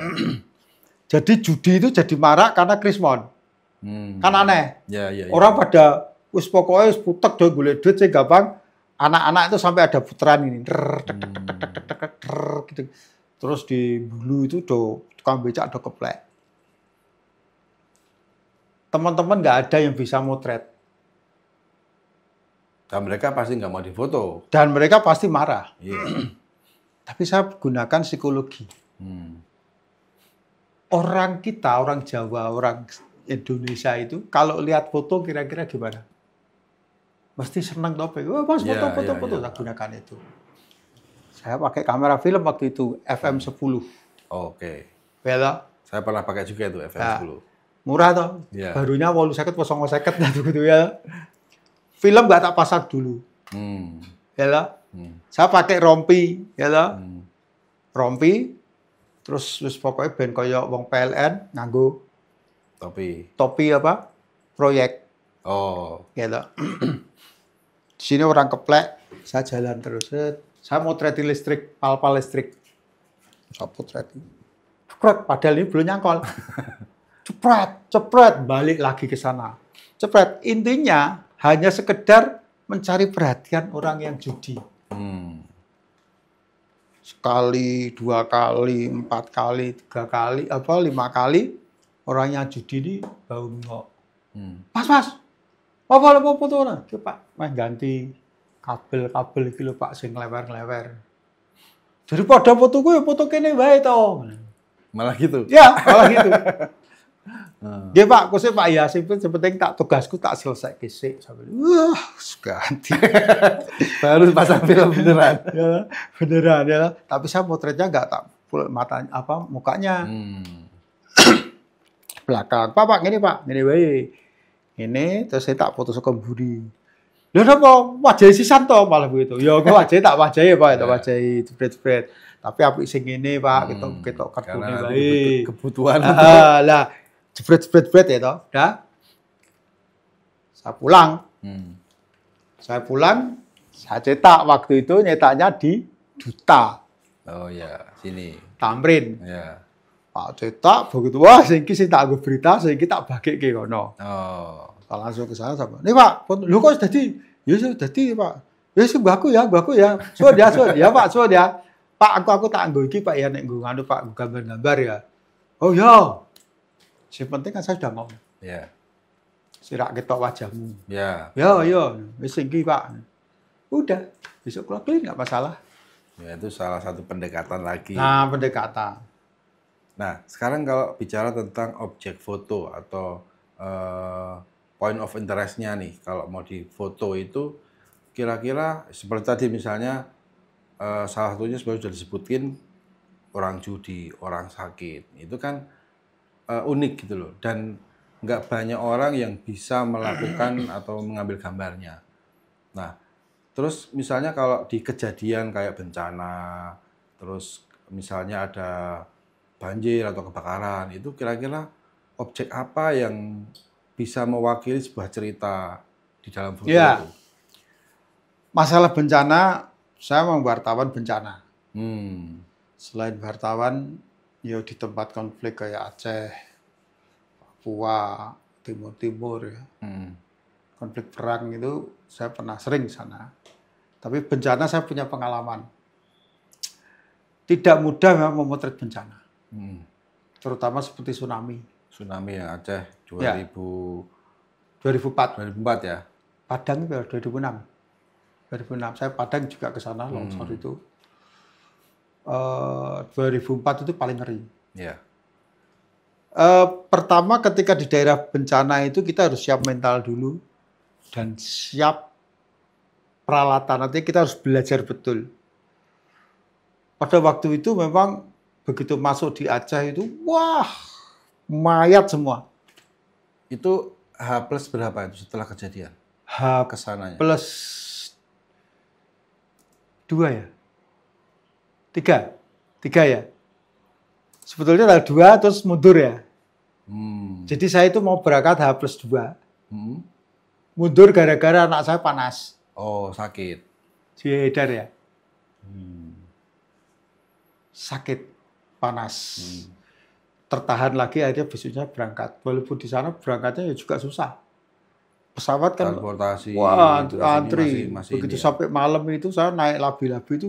Jadi judi itu jadi marak karena Krismon. Hmm. Kan aneh. Ya, ya, ya. Orang pada wis pokoknya wis putek do golek duit sih gampang. Anak-anak itu sampai ada puteran ini. Gitu. Terus di Bulu itu do tukang becak do keplek. Teman-teman nggak ada yang bisa motret. Dan mereka pasti nggak mau difoto. Dan mereka pasti marah. Iya. Tapi saya gunakan psikologi. Hmm. Orang kita, orang Jawa, orang Indonesia itu kalau lihat foto kira-kira gimana? Mesti senang topik. Wah, Mas, Ya, foto-foto. ya, ya. Saya gunakan itu. Saya pakai kamera film waktu itu, FM10. Oke. Ya, Saya pernah pakai juga itu FM10. murah toh. Ya. Barunya 80-50 gitu ya. Film nggak tak pasang dulu. Hmm. Ya lah. Hmm. Saya pakai rompi, ya lah. Hmm. Rompi. Terus pokoknya ben koyo wong PLN nganggo Tapi. topi apa? Proyek. Oh. Ya lah. Di sini orang keplek, saya jalan terus. Saya motretin listrik, pal-pal listrik. Saya potretin. Cepret, padahal ini belum nyangkol. Cepret, balik lagi ke sana. Cepret, intinya hanya sekedar mencari perhatian orang yang judi. Hmm. Sekali, 2 kali, 4 kali, 3 kali, 5 kali, orang yang judi ini bau ngok. Hmm. Mas, apa foto nah? Pak, mas ganti kabel iki lho Pak sing lewer-lewer. Daripada foto gue foto kene wae to. Malah gitu. Ya, malah gitu. Nggih Pak, kusik Pak ya, sing penting tak tugasku tak selesai kesik sampai. Wah, ganti. Baru pasang film beneran. Ya, beneran ya. Tapi saya potretnya enggak tak matanya mukanya. Hmm. Belakang. Pak, ngene Pak, ngene wae. Ini terus saya tak foto saka mburi. Lha napa wajah sisan to malah begitu. Ya kok wajah tak wajahi Pak, tak wajahi jepret-jepret. Tapi apik sing ngene Pak, ketok kartune Karena wae. kebutuhan. Lah jepret-jepret ya toh. Dah. Saya pulang. Hmm. Saya pulang, saya cetak waktu itu nyetaknya di Duta Oh ya, sini. Tamrin. Ya. Pak cetak begitu wah sing iki sing tak nggo berita, sing iki tak bageke kono. Oh. Saya langsung ke sana sama. Nih Pak, lho kok dadi? Ya sudah dadi Pak. Ya sing mbahku ya. Suwun ya Pak, suwun ya. Pak aku tak nggo iki Pak ya nek nggo nganu Pak gambar-gambar ya. Oh ya. Sing penting kan saya sudah ngomong. Ya. Sirak ketok wajahmu. Ya. Ya, wis iki Pak. Udah, besok keluar clean nggak masalah. Ya, itu salah satu pendekatan lagi. Nah, pendekatan. Nah, sekarang kalau bicara tentang objek foto atau point of interest-nya nih, kalau mau difoto itu kira-kira seperti tadi misalnya salah satunya sebenarnya sudah disebutin orang judi, orang sakit, itu kan unik gitu loh, dan nggak banyak orang yang bisa melakukan atau mengambil gambarnya. Nah, terus misalnya kalau di kejadian kayak bencana, terus misalnya ada banjir atau kebakaran, itu kira-kira objek apa yang bisa mewakili sebuah cerita di dalam foto Ya. itu? Masalah bencana, saya memang wartawan bencana. Hmm. Selain wartawan, ya di tempat konflik kayak Aceh, Papua, Timur-Timur ya. Hmm. Konflik perang itu saya pernah sering sana. Tapi bencana saya punya pengalaman. Tidak mudah memang memotret bencana. Hmm. Terutama seperti tsunami. Tsunami yang Aceh Ya. 2004 2004. ya. Padang itu 2006. 2006. Saya Padang juga ke sana, longsor itu. 2004 itu paling ngeri. Ya. Pertama ketika di daerah bencana itu kita harus siap mental dulu. Dan siap peralatan, nanti kita harus belajar betul. Pada waktu itu memang begitu masuk di Aceh itu, wah, mayat semua. Itu H plus berapa itu setelah kejadian? H Kesananya. plus 2 ya? 3 ya? Sebetulnya ada 2 terus mundur ya. Jadi saya itu mau berangkat H plus 2. Mundur gara-gara anak saya panas. Oh, sakit. Diedar ya. Sakit, panas. Tertahan lagi akhirnya besoknya berangkat. Walaupun di sana berangkatnya ya juga susah. Pesawat kan, Transportasi. wah itu di sini antri. masih Begitu ini ya. sampai malam itu saya naik labi-labi itu,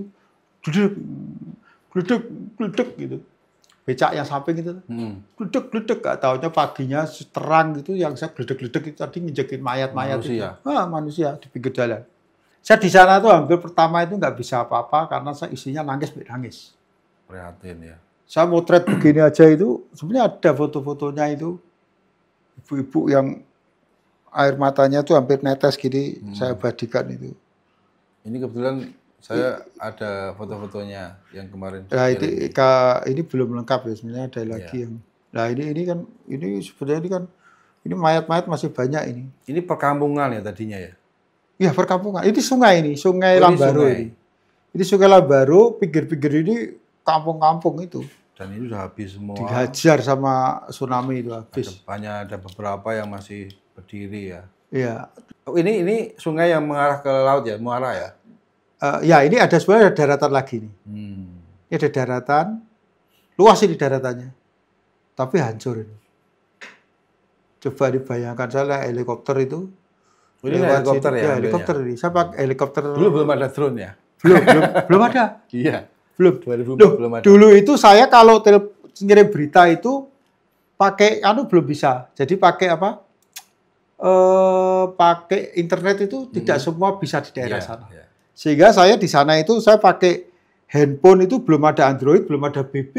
gledek gitu. Becak yang samping itu, gledek. Gak taunya paginya terang gitu, yang saya gledek itu tadi nginjekin mayat-mayat itu. Manusia? Manusia di pinggir jalan. Saya di sana tuh hampir pertama itu nggak bisa apa-apa karena saya isinya nangis. Prihatin ya. Saya motret begini aja itu, sebenarnya ada foto-fotonya itu. Ibu-ibu yang air matanya tuh hampir netes gini, saya abadikan itu. Ini kebetulan saya ada foto-fotonya yang kemarin. Nah, kirim. ini belum lengkap ya, sebenarnya ada lagi yang. Nah, ini sebenarnya ini kan, ini mayat-mayat masih banyak ini. Ini perkampungan ya tadinya ya? Iya, perkampungan. Ini sungai ini, Sungai Oh, ini Lambaro sungai. ini. Ini Sungai Lambaro, pinggir-pinggir ini kampung-kampung itu. Dan ini udah habis semua. Dihajar sama tsunami itu habis. Hanya ada beberapa yang masih berdiri ya. Iya. Oh, ini sungai yang mengarah ke laut ya, muara ya? Ya, ini ada sebenarnya ada daratan lagi nih. Ini ada daratan, luas ini daratannya. Tapi hancur ini. Coba dibayangkan, saya lihat helikopter itu. Ini lewat helikopter sini. ya? Helikopter ini. Saya pakai helikopter. Dulu belum ada drone ya? Belum ada. Iya. Belum. 2004 Loh, belum ada. dulu itu saya kalau ngirim berita itu pakai belum bisa. Jadi pakai apa? Pakai internet itu tidak semua bisa di daerah Iya, sana. iya. Sehingga saya di sana itu saya pakai handphone itu belum ada Android, belum ada BB,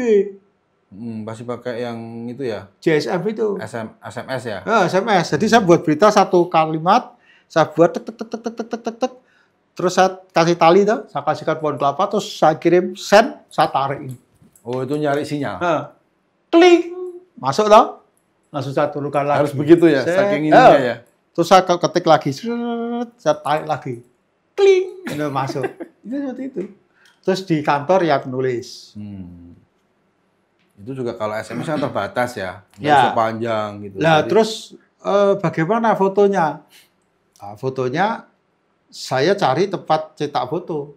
Pasti pakai yang itu ya, GSM itu. SMS ya? SMS. Jadi saya buat berita satu kalimat, saya buat tek, terus saya kasih tali tuh, saya kasihkan pohon kelapa, terus saya kirim send, saya tarik ini. Oh, itu nyari sinyal. Kling, masuk toh, langsung saya turunkan lagi. Harus begitu ya, saking ininya ya. Terus saya ketik lagi, saya tarik lagi, kling, ini masuk. Ini seperti itu. Terus di kantor ya nulis. Itu juga kalau SMS kan terbatas ya, nggak Ya. bisa panjang gitu. Nah, Jadi, terus bagaimana fotonya? Nah, fotonya saya cari tempat cetak foto.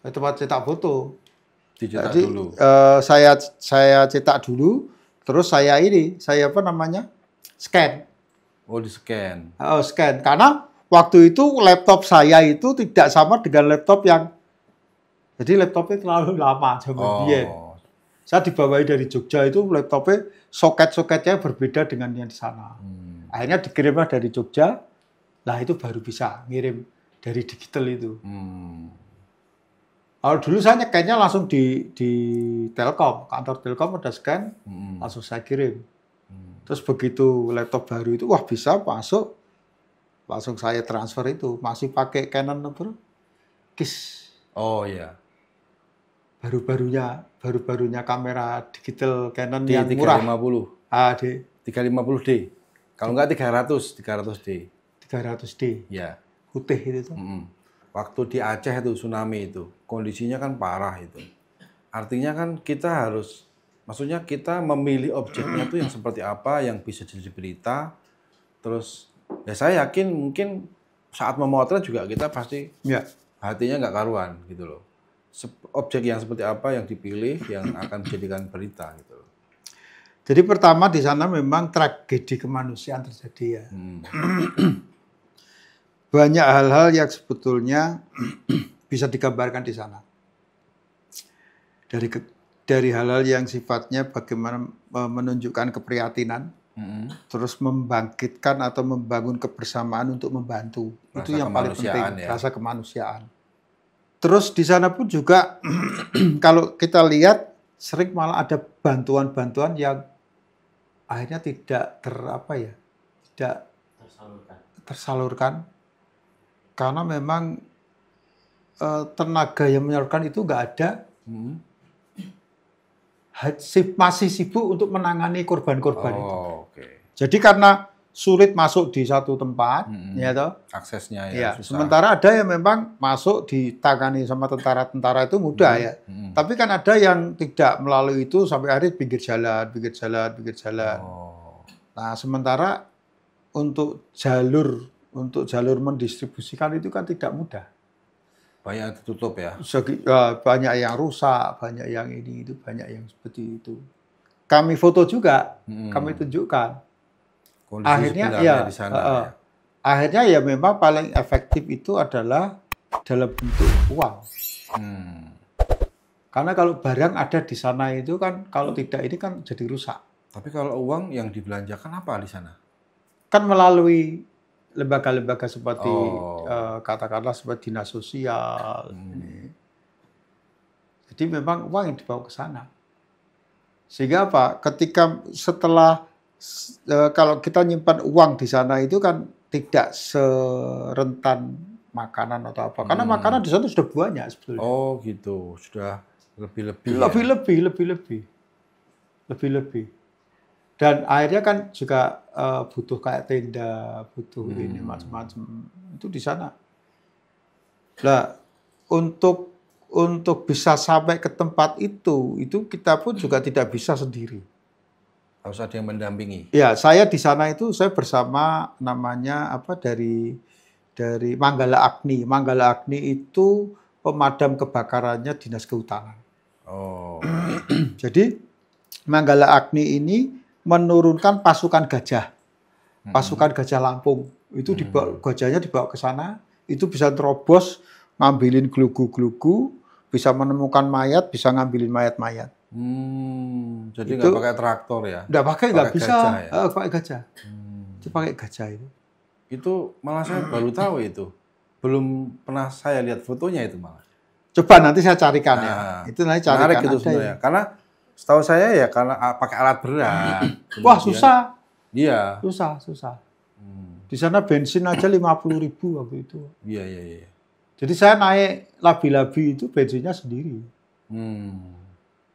Tempat cetak foto. dicetak Jadi dulu. saya cetak dulu, terus saya scan. Oh, di scan. Scan. Karena waktu itu laptop saya itu tidak sama dengan laptop yang, jadi laptopnya terlalu lama zaman biyen. Saya dibawain dari Jogja itu laptopnya soket-soketnya berbeda dengan yang di sana. Akhirnya dikirimlah dari Jogja, lah itu baru bisa ngirim dari digital itu. Kalau dulu saya nyekennya langsung di Telkom, kantor Telkom ada scan, langsung saya kirim. Terus begitu laptop baru itu, wah bisa masuk, langsung saya transfer itu. Masih pakai Canon bro, KISS. Oh iya. Baru-barunya kamera digital Canon yang murah. D350. AD 350D. Kalau nggak 300D. 300D. Ya. Putih itu tuh. Waktu di Aceh itu tsunami itu, kondisinya kan parah itu. Artinya kan kita harus, maksudnya kita memilih objeknya tuh yang seperti apa, yang bisa jadi berita. Terus ya saya yakin mungkin saat memotret juga kita pasti Ya. hatinya nggak karuan gitu loh. Objek yang seperti apa yang dipilih yang akan dijadikan berita gitu loh. Jadi pertama di sana memang tragedi kemanusiaan terjadi ya. Banyak hal-hal yang sebetulnya bisa digambarkan di sana. Dari hal-hal yang sifatnya bagaimana menunjukkan keprihatinan, terus membangkitkan atau membangun kebersamaan untuk membantu. Itu yang paling penting, rasa kemanusiaan. Terus di sana pun juga kalau kita lihat sering malah ada bantuan-bantuan yang akhirnya tidak tersalurkan. Karena memang tenaga yang menyalurkan itu nggak ada, masih sibuk untuk menangani korban-korban itu. Okay. Jadi karena sulit masuk di satu tempat, ya toh, aksesnya ya. Sementara ada yang memang masuk ditangani sama tentara-tentara itu mudah ya. Tapi kan ada yang tidak melalui itu sampai akhirnya pinggir jalan. Nah sementara untuk jalur mendistribusikan itu kan tidak mudah. Banyak ditutup ya? Banyak yang rusak, banyak yang ini, itu banyak yang seperti itu. Kami foto juga, kami tunjukkan. Kondisi akhirnya di sana, akhirnya ya memang paling efektif itu adalah dalam bentuk uang. Karena kalau barang ada di sana itu kan, kalau tidak ini kan jadi rusak. Tapi kalau uang yang dibelanjakan apa di sana? Kan melalui lembaga-lembaga seperti katakanlah seperti dinas sosial. Jadi memang uang yang dibawa ke sana. Sehingga apa? Setelah kalau kita nyimpan uang di sana itu kan tidak serentan makanan atau apa. Karena makanan di sana sudah banyak sebetulnya. Oh gitu, sudah lebih-lebih. Lebih. Dan akhirnya kan juga butuh kayak tenda, butuh ini macam-macam. Itu di sana. Nah, untuk bisa sampai ke tempat itu kita pun juga tidak bisa sendiri. Harus ada yang mendampingi. Ya, saya di sana itu saya bersama namanya dari Manggala Agni. Manggala Agni itu pemadam kebakarannya Dinas Kehutanan. Oh. Jadi Manggala Agni ini menurunkan pasukan gajah. Pasukan gajah Lampung. Itu gajahnya dibawa ke sana, itu bisa terobos, ngambilin glugu-glugu, bisa menemukan mayat, bisa ngambilin mayat-mayat. Jadi nggak pakai traktor ya? Nggak bisa. Pakai gajah. Itu pakai gajah itu. Itu malah saya baru tahu itu. Belum pernah saya lihat fotonya itu malah. Coba nanti saya carikan ya. Itu nanti carikan. Menarik itu sebenarnya. Karena setahu saya ya karena pakai alat berat. Wah susah. Iya. Susah. Di sana bensin aja 50.000 waktu itu. Iya. Jadi saya naik labi-labi itu bensinnya sendiri.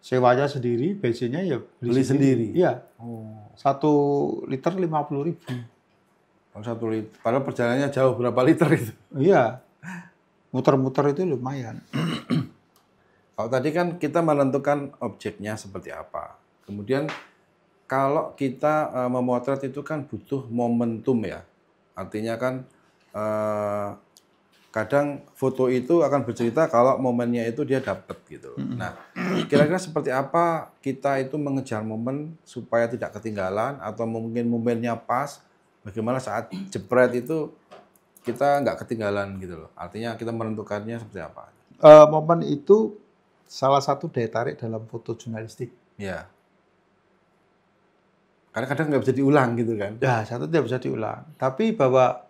Sewanya sendiri, bensinnya ya beli sendiri. Iya. 1 liter 50.000. Oh, 1 liter. Padahal perjalanannya jauh, berapa liter itu? Iya. Muter-muter itu lumayan. Kalau tadi kan kita menentukan objeknya seperti apa. Kemudian kalau kita memotret itu kan butuh momentum ya. Artinya kan kadang foto itu akan bercerita kalau momennya itu dia dapat gitu. Nah, kira-kira seperti apa kita itu mengejar momen supaya tidak ketinggalan atau mungkin momennya pas, bagaimana saat jepret itu kita nggak ketinggalan gitu loh. Artinya kita menentukannya seperti apa. Momen itu salah satu daya tarik dalam foto jurnalistik. Ya. Karena kadang nggak bisa diulang gitu kan. Ya, satu tidak bisa diulang. Tapi bahwa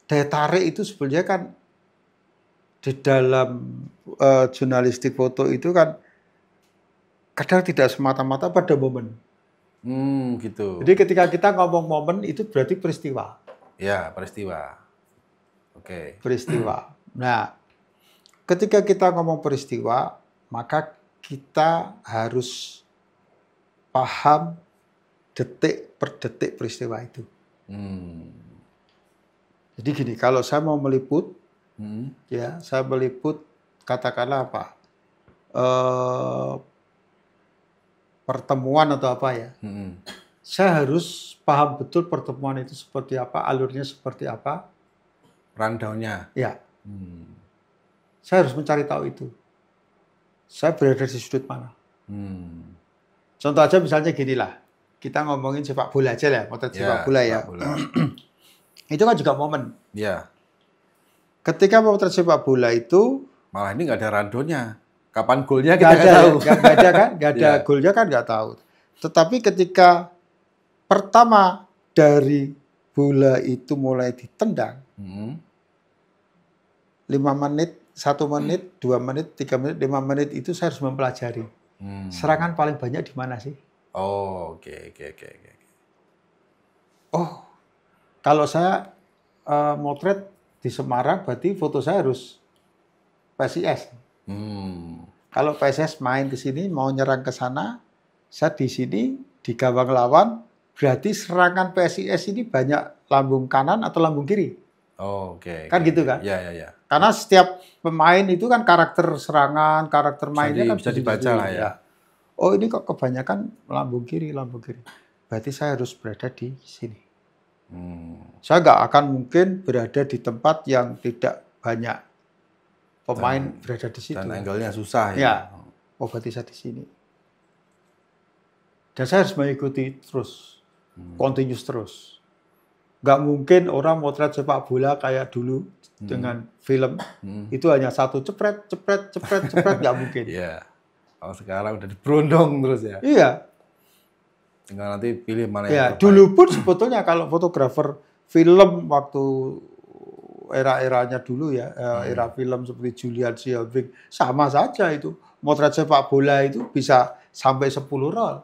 daya tarik itu sebenarnya kan di dalam jurnalistik foto itu kan kadang tidak semata-mata pada momen. Gitu. Jadi ketika kita ngomong momen itu berarti peristiwa. Ya, peristiwa. Oke. Peristiwa. Nah, ketika kita ngomong peristiwa, maka kita harus paham detik per detik peristiwa itu. Jadi gini, kalau saya mau meliput, ya saya meliput katakanlah apa, pertemuan atau apa ya, saya harus paham betul pertemuan itu seperti apa, alurnya seperti apa, Rundown-nya. ya. Saya harus mencari tahu itu. Saya berada di sudut mana. Contoh aja misalnya gini lah, kita ngomongin sepak bola aja lah, potret sepak bola ya. Itu kan juga momen. Ya. Ketika potret sepak bola itu Malah ini nggak ada rundown-nya. Kapan golnya kita nggak nggak tahu. ada kan, nggak ada Iya. golnya kan nggak tahu. Tetapi ketika pertama dari bola itu mulai ditendang, 5 menit, 1 menit, 2 menit, 3 menit, 5 menit itu saya harus mempelajari. Serangan paling banyak di mana sih? Oh, oke. Oh, kalau saya motret di Semarang, berarti foto saya harus PSIS. Kalau PSIS main ke sini, mau nyerang ke sana, saya di sini, di gawang lawan, berarti serangan PSIS ini banyak lambung kanan atau lambung kiri. Oh, oke. Kan gitu kan? Ya. Karena setiap pemain itu kan karakter serangan, karakter mainnya kan Bisa dibaca lah ya. Oh ini kok kebanyakan lambung kiri. Berarti saya harus berada di sini. Saya nggak akan mungkin berada di tempat yang tidak banyak pemain berada di situ. Dan angle-nya susah ya. Ya, oh berarti saya di sini. Dan saya harus mengikuti terus, continuous terus. Nggak mungkin orang motret sepak bola kayak dulu dengan film, itu hanya satu cepret, nggak mungkin. Iya. Kalau sekarang udah diberondong terus ya. Iya. Tinggal nanti pilih mana yang Ya, terbaik. dulu pun sebetulnya kalau fotografer film waktu era-eranya dulu ya, era film seperti Julian Silving, sama saja itu. Motret sepak bola itu bisa sampai 10 roll.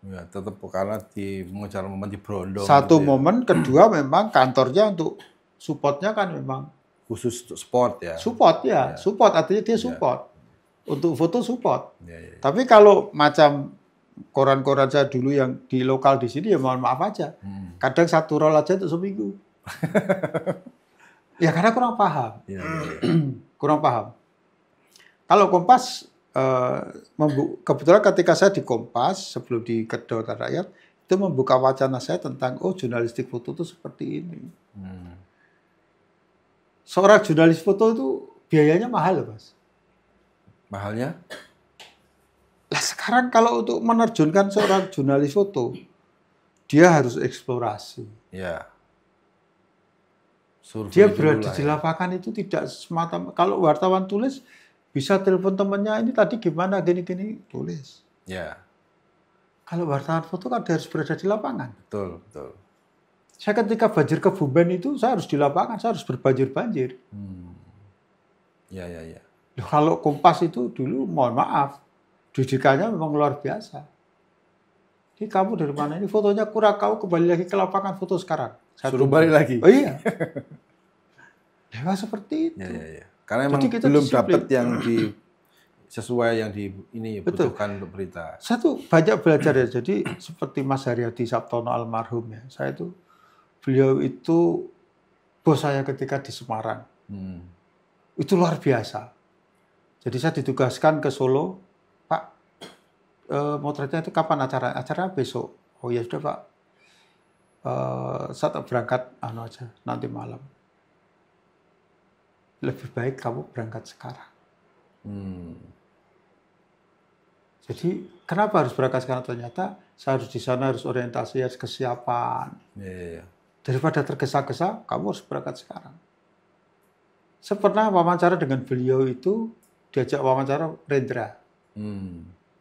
Ya, tetap karena mengejar momen diberondong. Satu gitu ya. momen, kedua memang kantornya untuk supportnya kan memang Khusus untuk sport ya. support ya, support artinya dia support. Untuk foto support. Ya. Tapi kalau macam koran-koran saya dulu yang di lokal di sini ya mohon maaf aja. Kadang 1 roll aja untuk seminggu. Ya karena kurang paham. Ya. Kurang paham. Kalau Kompas, kebetulan ketika saya di Kompas, sebelum di Kedaulatan Rakyat, itu membuka wacana saya tentang, jurnalistik foto itu seperti ini. Seorang jurnalis foto itu biayanya mahal loh, Mas. Mahalnya? Lah sekarang kalau untuk menerjunkan seorang jurnalis foto, dia harus eksplorasi. Ya. Survei Dia dulu berada lah di ya. lapangan itu tidak semata, kalau wartawan tulis bisa telepon temannya, ini tadi gimana gini-gini, tulis. Ya, Kalau wartawan foto kan dia harus berada di lapangan. betul. Saya ketika banjir Kebumen itu saya harus di lapangan, saya harus berbanjir-banjir. Ya. Loh, kalau Kompas itu dulu mohon maaf, didikannya memang luar biasa. Ini kamu dari mana? Ini fotonya kurang, kamu kembali lagi ke lapangan foto sekarang. Suruh balik lagi. Oh iya. Ya seperti itu. Ya. Karena emang Jadi kita belum disiplin. dapat yang sesuai yang ini Betul. butuhkan untuk berita. Saya tuh banyak belajar ya. Jadi seperti Mas Haryadi Sabtono almarhum ya. Beliau itu bos saya ketika di Semarang. Itu luar biasa. Jadi saya ditugaskan ke Solo, Pak, motretnya itu kapan acara? Acara besok. Oh ya sudah Pak. Saya tak berangkat aja nanti malam. Lebih baik kamu berangkat sekarang. Jadi kenapa harus berangkat sekarang? Ternyata saya harus di sana, harus orientasi, harus kesiapan. Ya. Daripada tergesa-gesa, kamu harus berangkat sekarang. Saya pernah wawancara dengan beliau itu, diajak wawancara Rendra.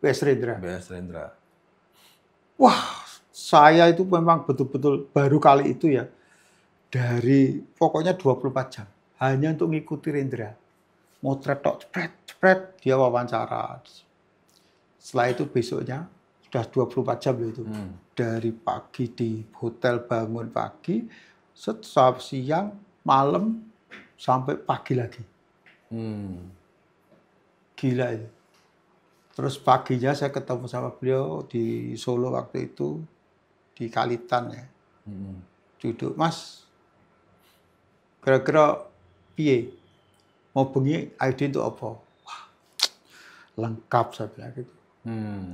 PS Rendra. BS Rendra. Wah, saya itu memang betul-betul baru kali itu ya. Dari pokoknya 24 jam. Hanya untuk ngikuti Rendra. motret tok cepret dia wawancara. Setelah itu besoknya sudah 24 jam loh itu. Dari pagi di hotel bangun pagi, sampai siang, malam sampai pagi lagi. Gila itu. Terus paginya saya ketemu sama beliau di Solo waktu itu di Kalitan ya. Duduk, Mas. Kira-kira piye? Mau bengi ID untuk apa? Wah, lengkap saya bilang gitu.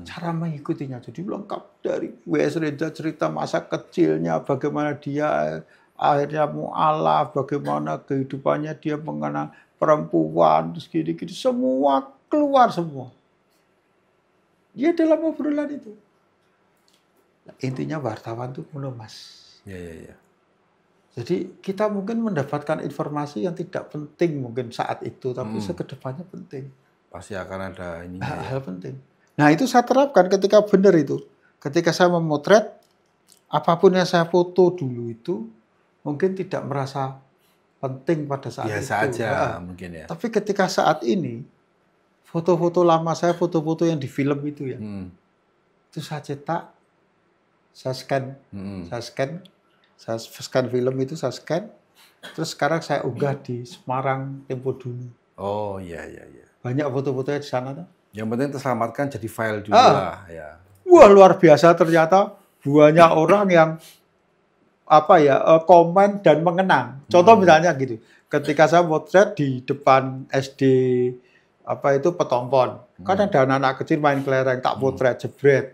Cara mengikutinya jadi lengkap dari W.S. Reza cerita masa kecilnya, bagaimana dia akhirnya mu'alaf, bagaimana kehidupannya dia mengenal perempuan, terus gini-gini, semua keluar semua. Dia dalam obrolan itu. Intinya wartawan itu Mas. Ya. Jadi kita mungkin mendapatkan informasi yang tidak penting mungkin saat itu, tapi sekedepannya penting. Pasti akan ada ini. Hal penting. Nah itu saya terapkan ketika benar itu. Ketika saya memotret, apapun yang saya foto dulu itu mungkin tidak merasa penting pada saat itu. Biasa aja mungkin ya. Tapi ketika saat ini, foto-foto lama saya, foto-foto yang di film itu ya, itu saya cetak, saya scan film itu, saya scan, terus sekarang saya unggah di Semarang Tempo dulu. Oh iya. Banyak foto-fotonya di sana tuh. Yang penting terselamatkan jadi file dulu lah ya. Wah luar biasa ternyata banyak orang yang komen dan mengenang. Contoh misalnya gitu, ketika saya potret di depan SD Petompon, kan ada anak-anak kecil main kelereng, tak potret jebret.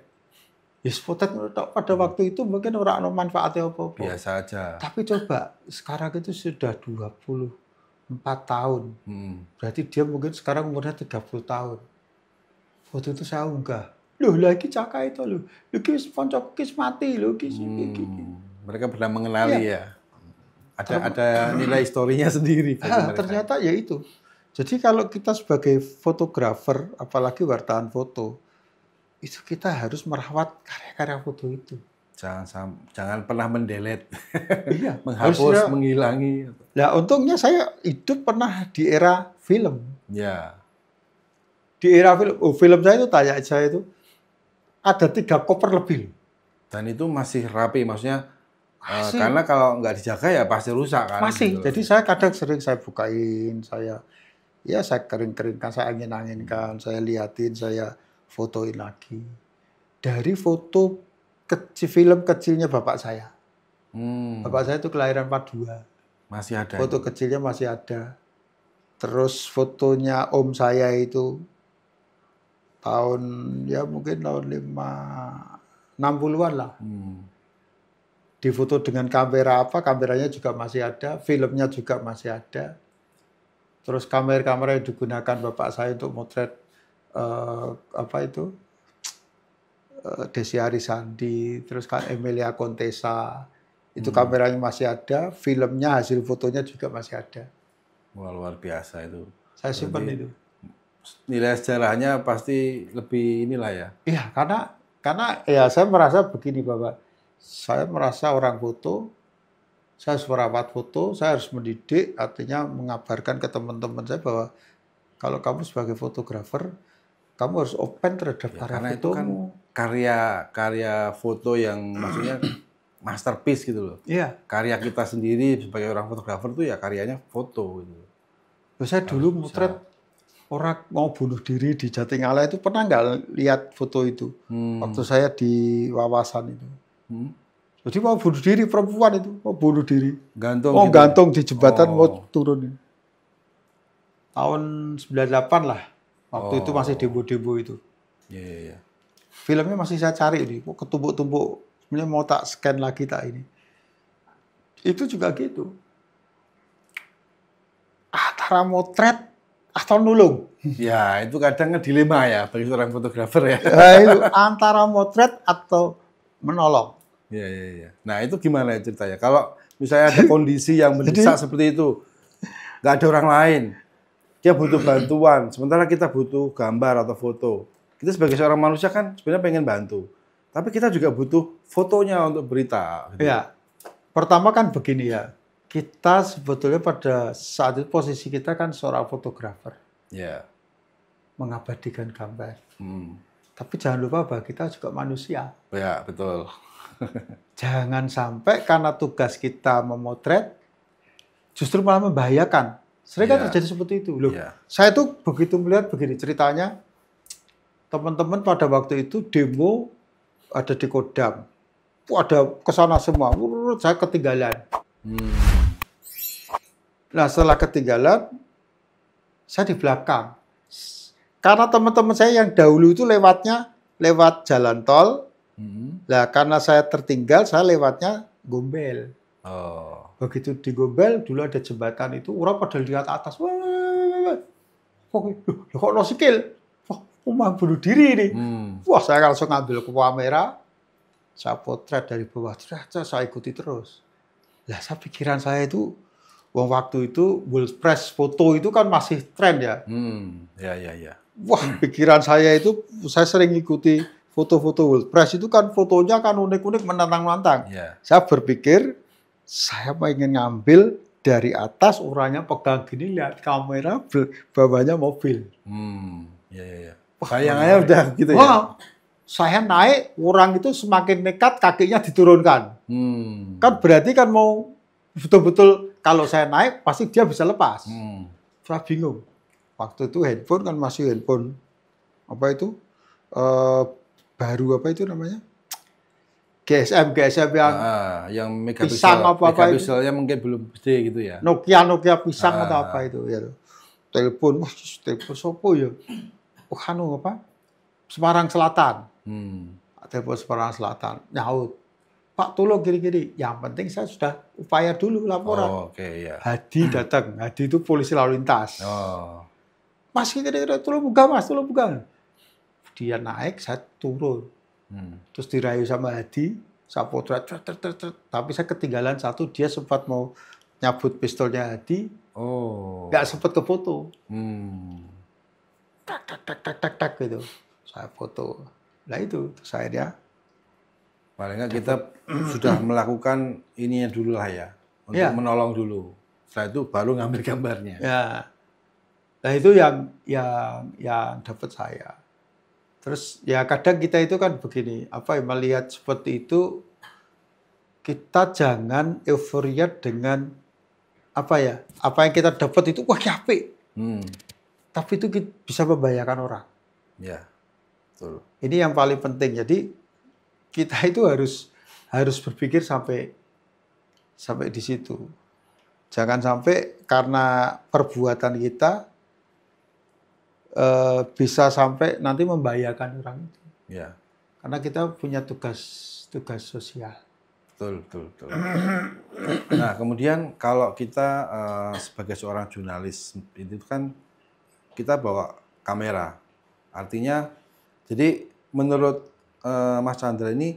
Potret pada waktu itu mungkin orang manfaatnya apa-apa. Biasa aja. Tapi coba sekarang itu sudah 24 tahun. Berarti dia mungkin sekarang umurnya 30 tahun. Foto itu saya unggah. Loh, lagi caka itu loh. Lagi poncok kis mati loh. Mereka pernah mengenali ya. Ada nilai historinya sendiri. Ternyata ya itu. Jadi kalau kita sebagai fotografer, apalagi wartawan foto, itu kita harus merawat karya-karya foto itu. Jangan pernah mendelete. Iya. Menghapus, menghilangi. Nah, untungnya saya hidup pernah di era film. Ya. Di era film saya itu tanya saya itu ada 3 koper lebih. Dan itu masih rapi, maksudnya karena kalau nggak dijaga ya pasti rusak kan. Masih. Gitu. Jadi saya kadang sering saya bukain, saya kering-keringkan, saya angin-anginkan, saya liatin, saya fotoin lagi. Dari foto film kecilnya bapak saya. Bapak saya itu kelahiran 42. Masih ada. Foto kecilnya masih ada. Terus fotonya om saya itu mungkin tahun 60-an lah. Difoto dengan kameranya juga masih ada, filmnya juga masih ada. Terus kamera yang digunakan bapak saya untuk motret Desi Arisandi, terus kan Emilia Contessa, itu kameranya masih ada, filmnya, hasil fotonya juga masih ada. Wah, luar biasa itu. Saya simpan itu. Nilai sejarahnya pasti lebih inilah ya. Iya, karena ya saya merasa begini Bapak. Saya merasa orang foto, saya harus merawat foto, saya harus mendidik, artinya mengabarkan ke teman-teman saya bahwa kalau kamu sebagai fotografer, kamu harus open terhadap karya karena fotomu. Itu kan karya foto yang maksudnya masterpiece gitu loh. Iya. Karya kita sendiri sebagai orang fotografer tuh ya karyanya foto gitu. Saya dulu motret orang mau bunuh diri di Jatingalaya itu, pernah nggak lihat foto itu? Waktu saya di wawasan itu. Jadi mau bunuh diri perempuan itu, mau bunuh diri. Gantung di jembatan mau turun. Tahun 98 lah. Waktu itu masih demo-demo itu. Iya. Filmnya masih saya cari nih, kok ketumbuk-tumbuk. Sebenarnya mau tak scan lagi tak ini. Itu juga gitu. Antara motret atau nulung. Ya, itu kadang dilema ya bagi seorang fotografer ya. Nah, itu antara motret atau menolong. Iya. Nah, itu gimana ceritanya? Kalau misalnya ada kondisi yang mendesak seperti itu, nggak ada orang lain, dia butuh bantuan, sementara kita butuh gambar atau foto. Kita sebagai seorang manusia kan sebenarnya pengen bantu, tapi kita juga butuh fotonya untuk berita. Gitu. Ya, pertama kan begini ya, kita sebetulnya pada saat itu posisi kita kan seorang fotografer, Ya. mengabadikan gambar. Hmm. Tapi jangan lupa bahwa kita juga manusia. Ya, betul. Jangan sampai karena tugas kita memotret, justru malah membahayakan. Sering kan Iya. terjadi seperti itu. Loh, Iya. saya tuh begitu melihat begini ceritanya, teman-teman pada waktu itu demo ada di Kodam. Ada kesana semua, saya ketinggalan. Hmm. Nah setelah ketinggalan, saya di belakang. Karena teman-teman saya yang dahulu itu lewatnya lewat jalan tol. Hmm. Nah karena saya tertinggal, saya lewatnya Gombel. Oh. Begitu di Gombel, dulu ada jembatan itu, orang pada lihat atas. Wah, kok no skill? Wah, mau bunuh diri ini. Hmm. Wah, saya langsung ngambil ke kamera, saya potret dari bawah, ternyata saya ikuti terus. Lah, pikiran saya itu, waktu itu World Press foto itu kan masih tren ya. Hmm. Ya, ya, ya. Wah, pikiran saya itu, saya sering ikuti foto-foto World Press itu kan fotonya kan unik-unik, menantang-nantang. Ya. Saya berpikir, saya pengen ngambil dari atas, orangnya pegang gini, lihat kamera, bawahnya mobil. Hmm. Ya, ya, ya. Bayangannya udah gitu ya. Wah, saya naik, orang itu semakin nekat, kakinya diturunkan. Hmm. Kan berarti kan mau betul-betul kalau saya naik, pasti dia bisa lepas. Hmm. Saya bingung. Waktu itu handphone kan masih handphone, apa itu, baru apa itu namanya? GSM yang megapiksel, pisang apa-apa itu. megapikselnya mungkin belum gede gitu ya. Nokia pisang atau apa itu ya. Telepon, wah, telepon sopo ya. Oh, anu apa? Semarang Selatan. Hmm. Telepon Semarang Selatan. Nyaut. Pak, tolong gini-gini. Yang penting saya sudah upaya dulu laporan. Oh, oke, ya. Hadi datang. Hadi itu polisi lalu lintas. Oh. Mas, kira-kira tolong buka, Mas, tolong buka. Dia naik, saya turun. Hmm. Terus dirayu sama Hadi, saya potret, tapi saya ketinggalan satu, dia sempat mau nyabut pistolnya Hadi, Oh. nggak sempat ke foto. Hmm. Tak gitu. Saya foto. Nah itu, terus akhirnya Paling nggak kita sudah melakukan ininya dulu lah ya, untuk Ya. menolong dulu. Setelah itu baru ngambil gambarnya. ya, nah itu yang dapat saya. Terus ya kadang kita itu kan begini, apa ya, melihat seperti itu, kita jangan euforia dengan apa ya, apa yang kita dapat itu wah apik. Hmm. Tapi itu bisa membahayakan orang. Ya, betul. Ini yang paling penting. Jadi kita itu harus berpikir sampai di situ. Jangan sampai karena perbuatan kita bisa sampai nanti membahayakan orang itu. Ya, Karena kita punya tugas sosial. betul. Nah, kemudian kalau kita sebagai seorang jurnalis itu kan kita bawa kamera. Artinya, jadi menurut Mas Chandra ini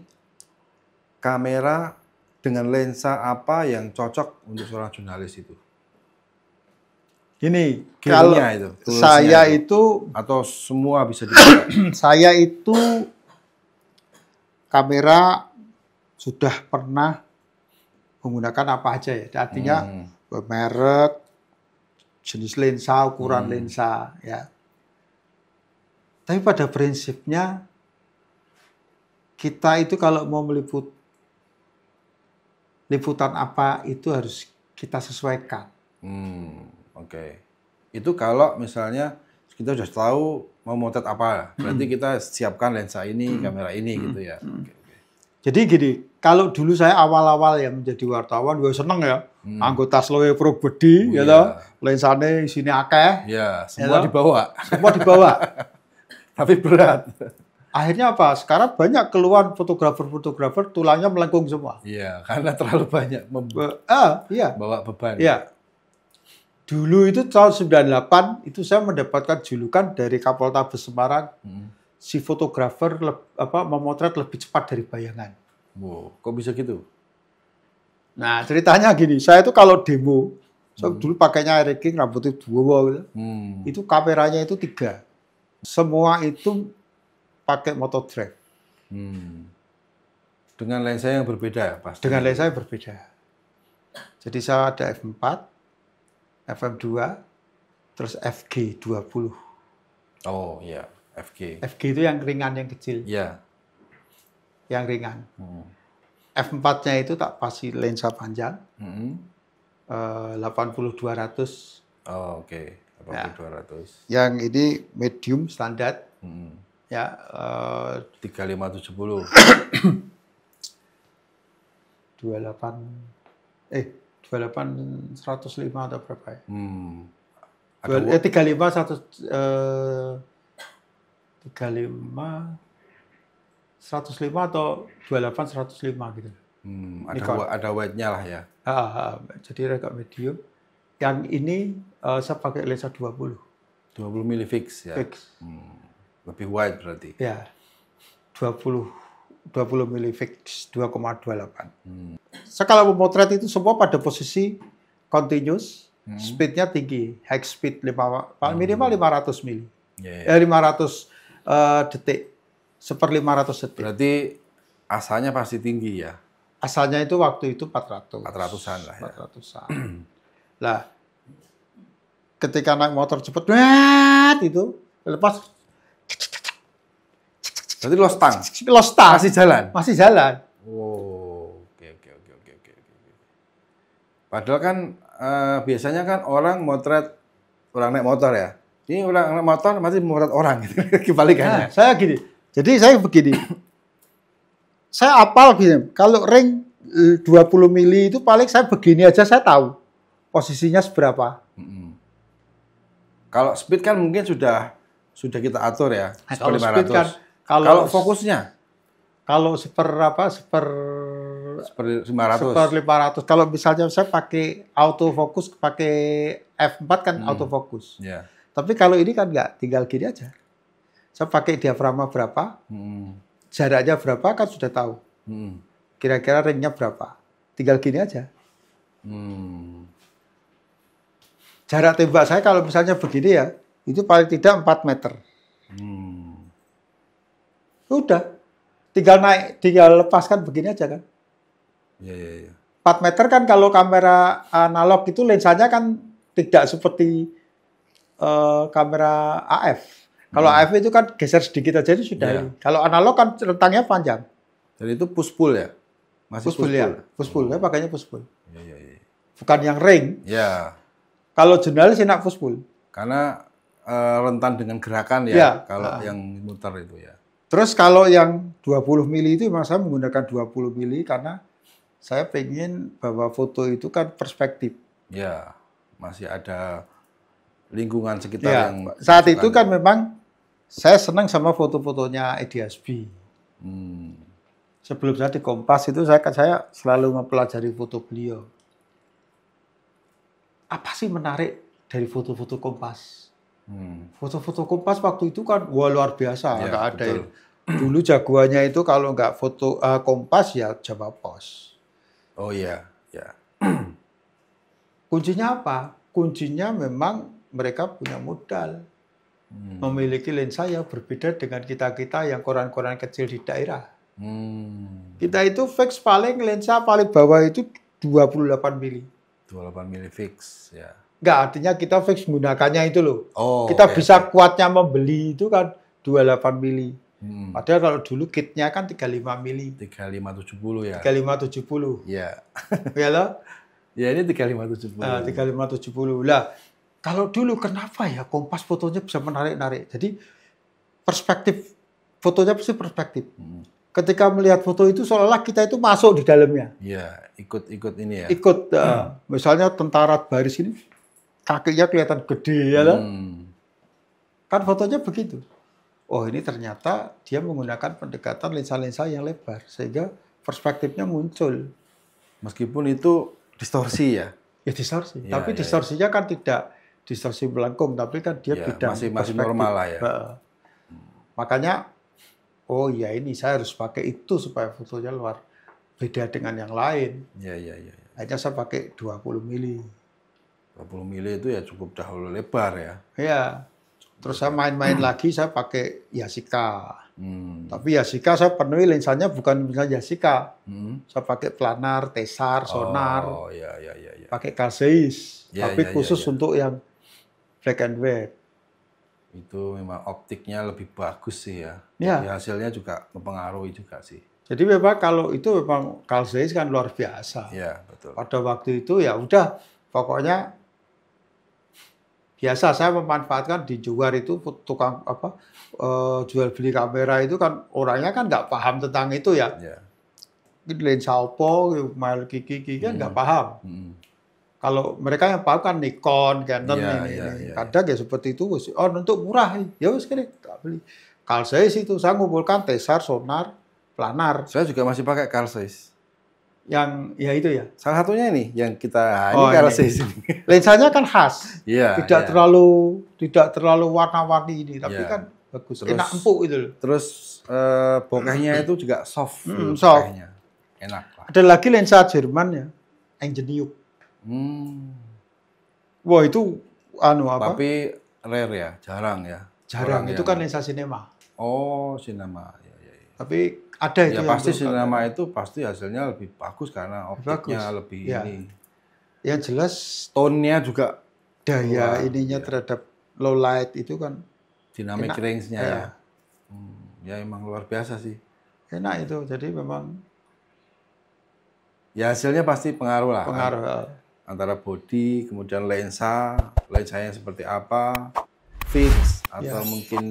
kamera dengan lensa apa yang cocok untuk seorang jurnalis itu? Ini Gearnya kalau itu, toolsnya saya itu. itu Atau semua bisa dipakai? saya itu kamera sudah pernah menggunakan apa aja ya. Artinya merek, jenis lensa, ukuran lensa ya. Tapi pada prinsipnya kita itu kalau mau meliput liputan apa itu harus kita sesuaikan. Oke. Itu kalau misalnya kita sudah tahu mau motret apa, berarti kita siapkan lensa ini, kamera ini gitu ya. Oke. Jadi gini, kalau dulu saya awal-awal ya menjadi wartawan, gue seneng ya. Anggota Slowe Probedi, Oh, ya iya. toh, lensane sini akeh, Ya, semua Ya, dibawa. semua dibawa. Tapi berat. Akhirnya apa? Sekarang banyak keluhan fotografer tulangnya melengkung semua. Iya, karena terlalu banyak Iya, membawa beban. iya. Dulu itu tahun 98 itu saya mendapatkan julukan dari Kapoltabes Semarang, si fotografer memotret lebih cepat dari bayangan. Wow, kok bisa gitu? Nah ceritanya gini, saya itu kalau demo, saya dulu pakainya Air King, rambutnya dua gitu. Itu kameranya itu 3. Semua itu pakai Moto3. Dengan lensa yang berbeda pasti. Dengan lensa yang berbeda. Jadi saya ada f4, FM2, terus FG 20. Oh iya, FG. FG itu yang ringan, yang kecil. Iya. Yang ringan. F4-nya itu tak pasti lensa panjang. 80-200. Oh, oke. 80-200. Yang ini medium standar. Ya, 35-70. 28 105 atau berapa ya? Ada 35 105 atau 28 105 gitu. ada wide-nya lah ya. Jadi agak medium. Yang ini saya pakai lensa 20. 20 mili fix ya. Fix. Lebih wide berarti. Ya. 20 mili fix 2,28. Saya kalau memotret itu semua pada posisi continuous, speednya tinggi, high speed minimal 500 mili. 500 detik. 1/500 detik. Berarti asalnya pasti tinggi ya. Asalnya itu waktu itu 400. 400-an lah ya. 400-an. Lah, ketika naik motor cepet, itu lepas. Berarti lost tang. Lost start. Masih jalan. Masih jalan. Oh, oke. Padahal kan biasanya kan orang motret orang naik motor ya. Ini orang naik motor masih motret orang gitu. Kebalikannya. Nah, saya gini. Jadi saya begini. Saya apal gini. Kalau ring 20 mili itu paling saya begini aja saya tahu posisinya seberapa. Kalau speed kan mungkin sudah kita atur ya. Kalau 500. speed kan Kalau fokusnya kalau seper 500. Kalau misalnya saya pakai autofocus, pakai F4 kan autofocus. Yeah. Tapi kalau ini kan nggak, tinggal gini aja. Saya pakai diafragma berapa, jaraknya berapa kan sudah tahu. Kira-kira ringnya berapa. Tinggal gini aja. Jarak tembak saya kalau misalnya begini ya, itu paling tidak 4 meter. Udah, tinggal naik, tinggal lepaskan begini aja kan. 4 meter kan kalau kamera analog itu lensanya kan tidak seperti kamera AF. Kalau AF itu kan geser sedikit aja itu sudah. Ini. Kalau analog kan rentangnya panjang. Jadi itu push pull ya? Masih push pull ya. Push pull, pakainya push pull. Iya. Bukan yang ring. Ya. Kalau jurnalis enak push pull. Karena rentan dengan gerakan ya, kalau yang muter itu ya. Terus kalau yang 20 mili itu memang saya menggunakan 20 mili karena saya pengen bahwa foto itu kan perspektif. Ya, masih ada lingkungan sekitar yang... Saat itu kan memang saya senang sama foto-fotonya Edi Hasbi. Sebelum saya di Kompas itu saya selalu mempelajari foto beliau. Apa sih menarik dari foto-foto Kompas? Foto-foto Kompas waktu itu kan luar biasa, nggak ada. Dulu jagoannya itu kalau nggak foto Kompas ya Jawa Pos. Oh iya, ya. Kuncinya apa? Kuncinya memang mereka punya modal. Memiliki lensa yang berbeda dengan kita-kita yang koran-koran kecil di daerah. Kita itu fix paling lensa paling bawah itu 28 mili. 28 mili fix, ya. Enggak, artinya kita fix menggunakannya itu loh. Kita bisa kuatnya membeli itu kan 28 mili. Padahal kalau dulu kitnya kan 35 mili. 3570 ya. 3570. Iya. Ya loh? Ya ini 3570. 3570. Lah, kalau dulu kenapa ya Kompas fotonya bisa menarik-narik? Jadi perspektif fotonya pasti perspektif. Ketika melihat foto itu seolah-olah kita itu masuk di dalamnya. Iya, ikut ini ya. Ikut, misalnya tentara baris ini, kakinya kelihatan gede ya loh. Kan fotonya begitu. Oh ini ternyata dia menggunakan pendekatan lensa-lensa yang lebar sehingga perspektifnya muncul. Meskipun itu distorsi ya. Ya distorsi. Ya, tapi distorsinya kan tidak distorsi melengkung, tapi kan dia bidang masih normal lah ya. Makanya oh ya ini saya harus pakai itu supaya fotonya luar beda dengan yang lain. Iya. Akhirnya saya pakai 20 mili. 20 mili itu ya cukup dahulu lebar ya. Iya. Terus saya main-main lagi, saya pakai Yashica. Hmm. Tapi Yashica saya penuhi lensanya bukan misalnya Yashica. Hmm. Saya pakai planar, tesar, sonar, Oh, ya, ya, ya, ya. pakai K6. Ya, Tapi ya, ya, khusus ya. untuk yang black and white. Itu memang optiknya lebih bagus sih ya. Ya. Jadi hasilnya juga mempengaruhi juga sih. Jadi memang kalau itu memang K6 kan luar biasa. Iya, betul. Pada waktu itu ya udah, pokoknya biasa saya memanfaatkan di luar itu tukang apa jual beli kamera itu kan orangnya kan nggak paham tentang itu ya. Iya. Lensa Oppo, Mail Kiki kan nggak paham. Hmm. Kalau mereka yang paham kan Nikon, Canon Iya, ini. iya, iya. Kadang ya seperti itu. Oh untuk murah, ya wes kene tak beli. Kalau saya itu saya ngumpulkan tesar, sonar, planar. Saya juga masih pakai K6. Yang ya itu ya. Salah satunya ini yang kita Oh, ini K6 ini. Lensanya kan khas. Iya. Tidak iya. terlalu warna-warni ini, tapi Iya. kan bagus. Terus- Enak empuk itu loh. Terus bokehnya itu juga soft. soft. bokehnya. Enak lah. Ada lagi lensa Jerman ya, Angenium. Hmm. Wah itu anu apa? Tapi rare ya, jarang ya. Jarang. Orang Itu yang- kan lensa sinema. Oh, sinema. Ya, ya, ya. Tapi ada itu Ya yang pasti belum sinema pakai. itu pasti hasilnya lebih bagus karena optiknya bagus. lebih Ya. ini. Yang jelas Tone-nya juga daya Wah, ininya iya. terhadap low light itu kan dynamic Enak. range-nya Ya. ya. Ya emang luar biasa sih. enak itu. Jadi memang Ya hasilnya pasti pengaruh lah. pengaruh. Antara body, kemudian lensanya seperti apa, fix atau Ya. mungkin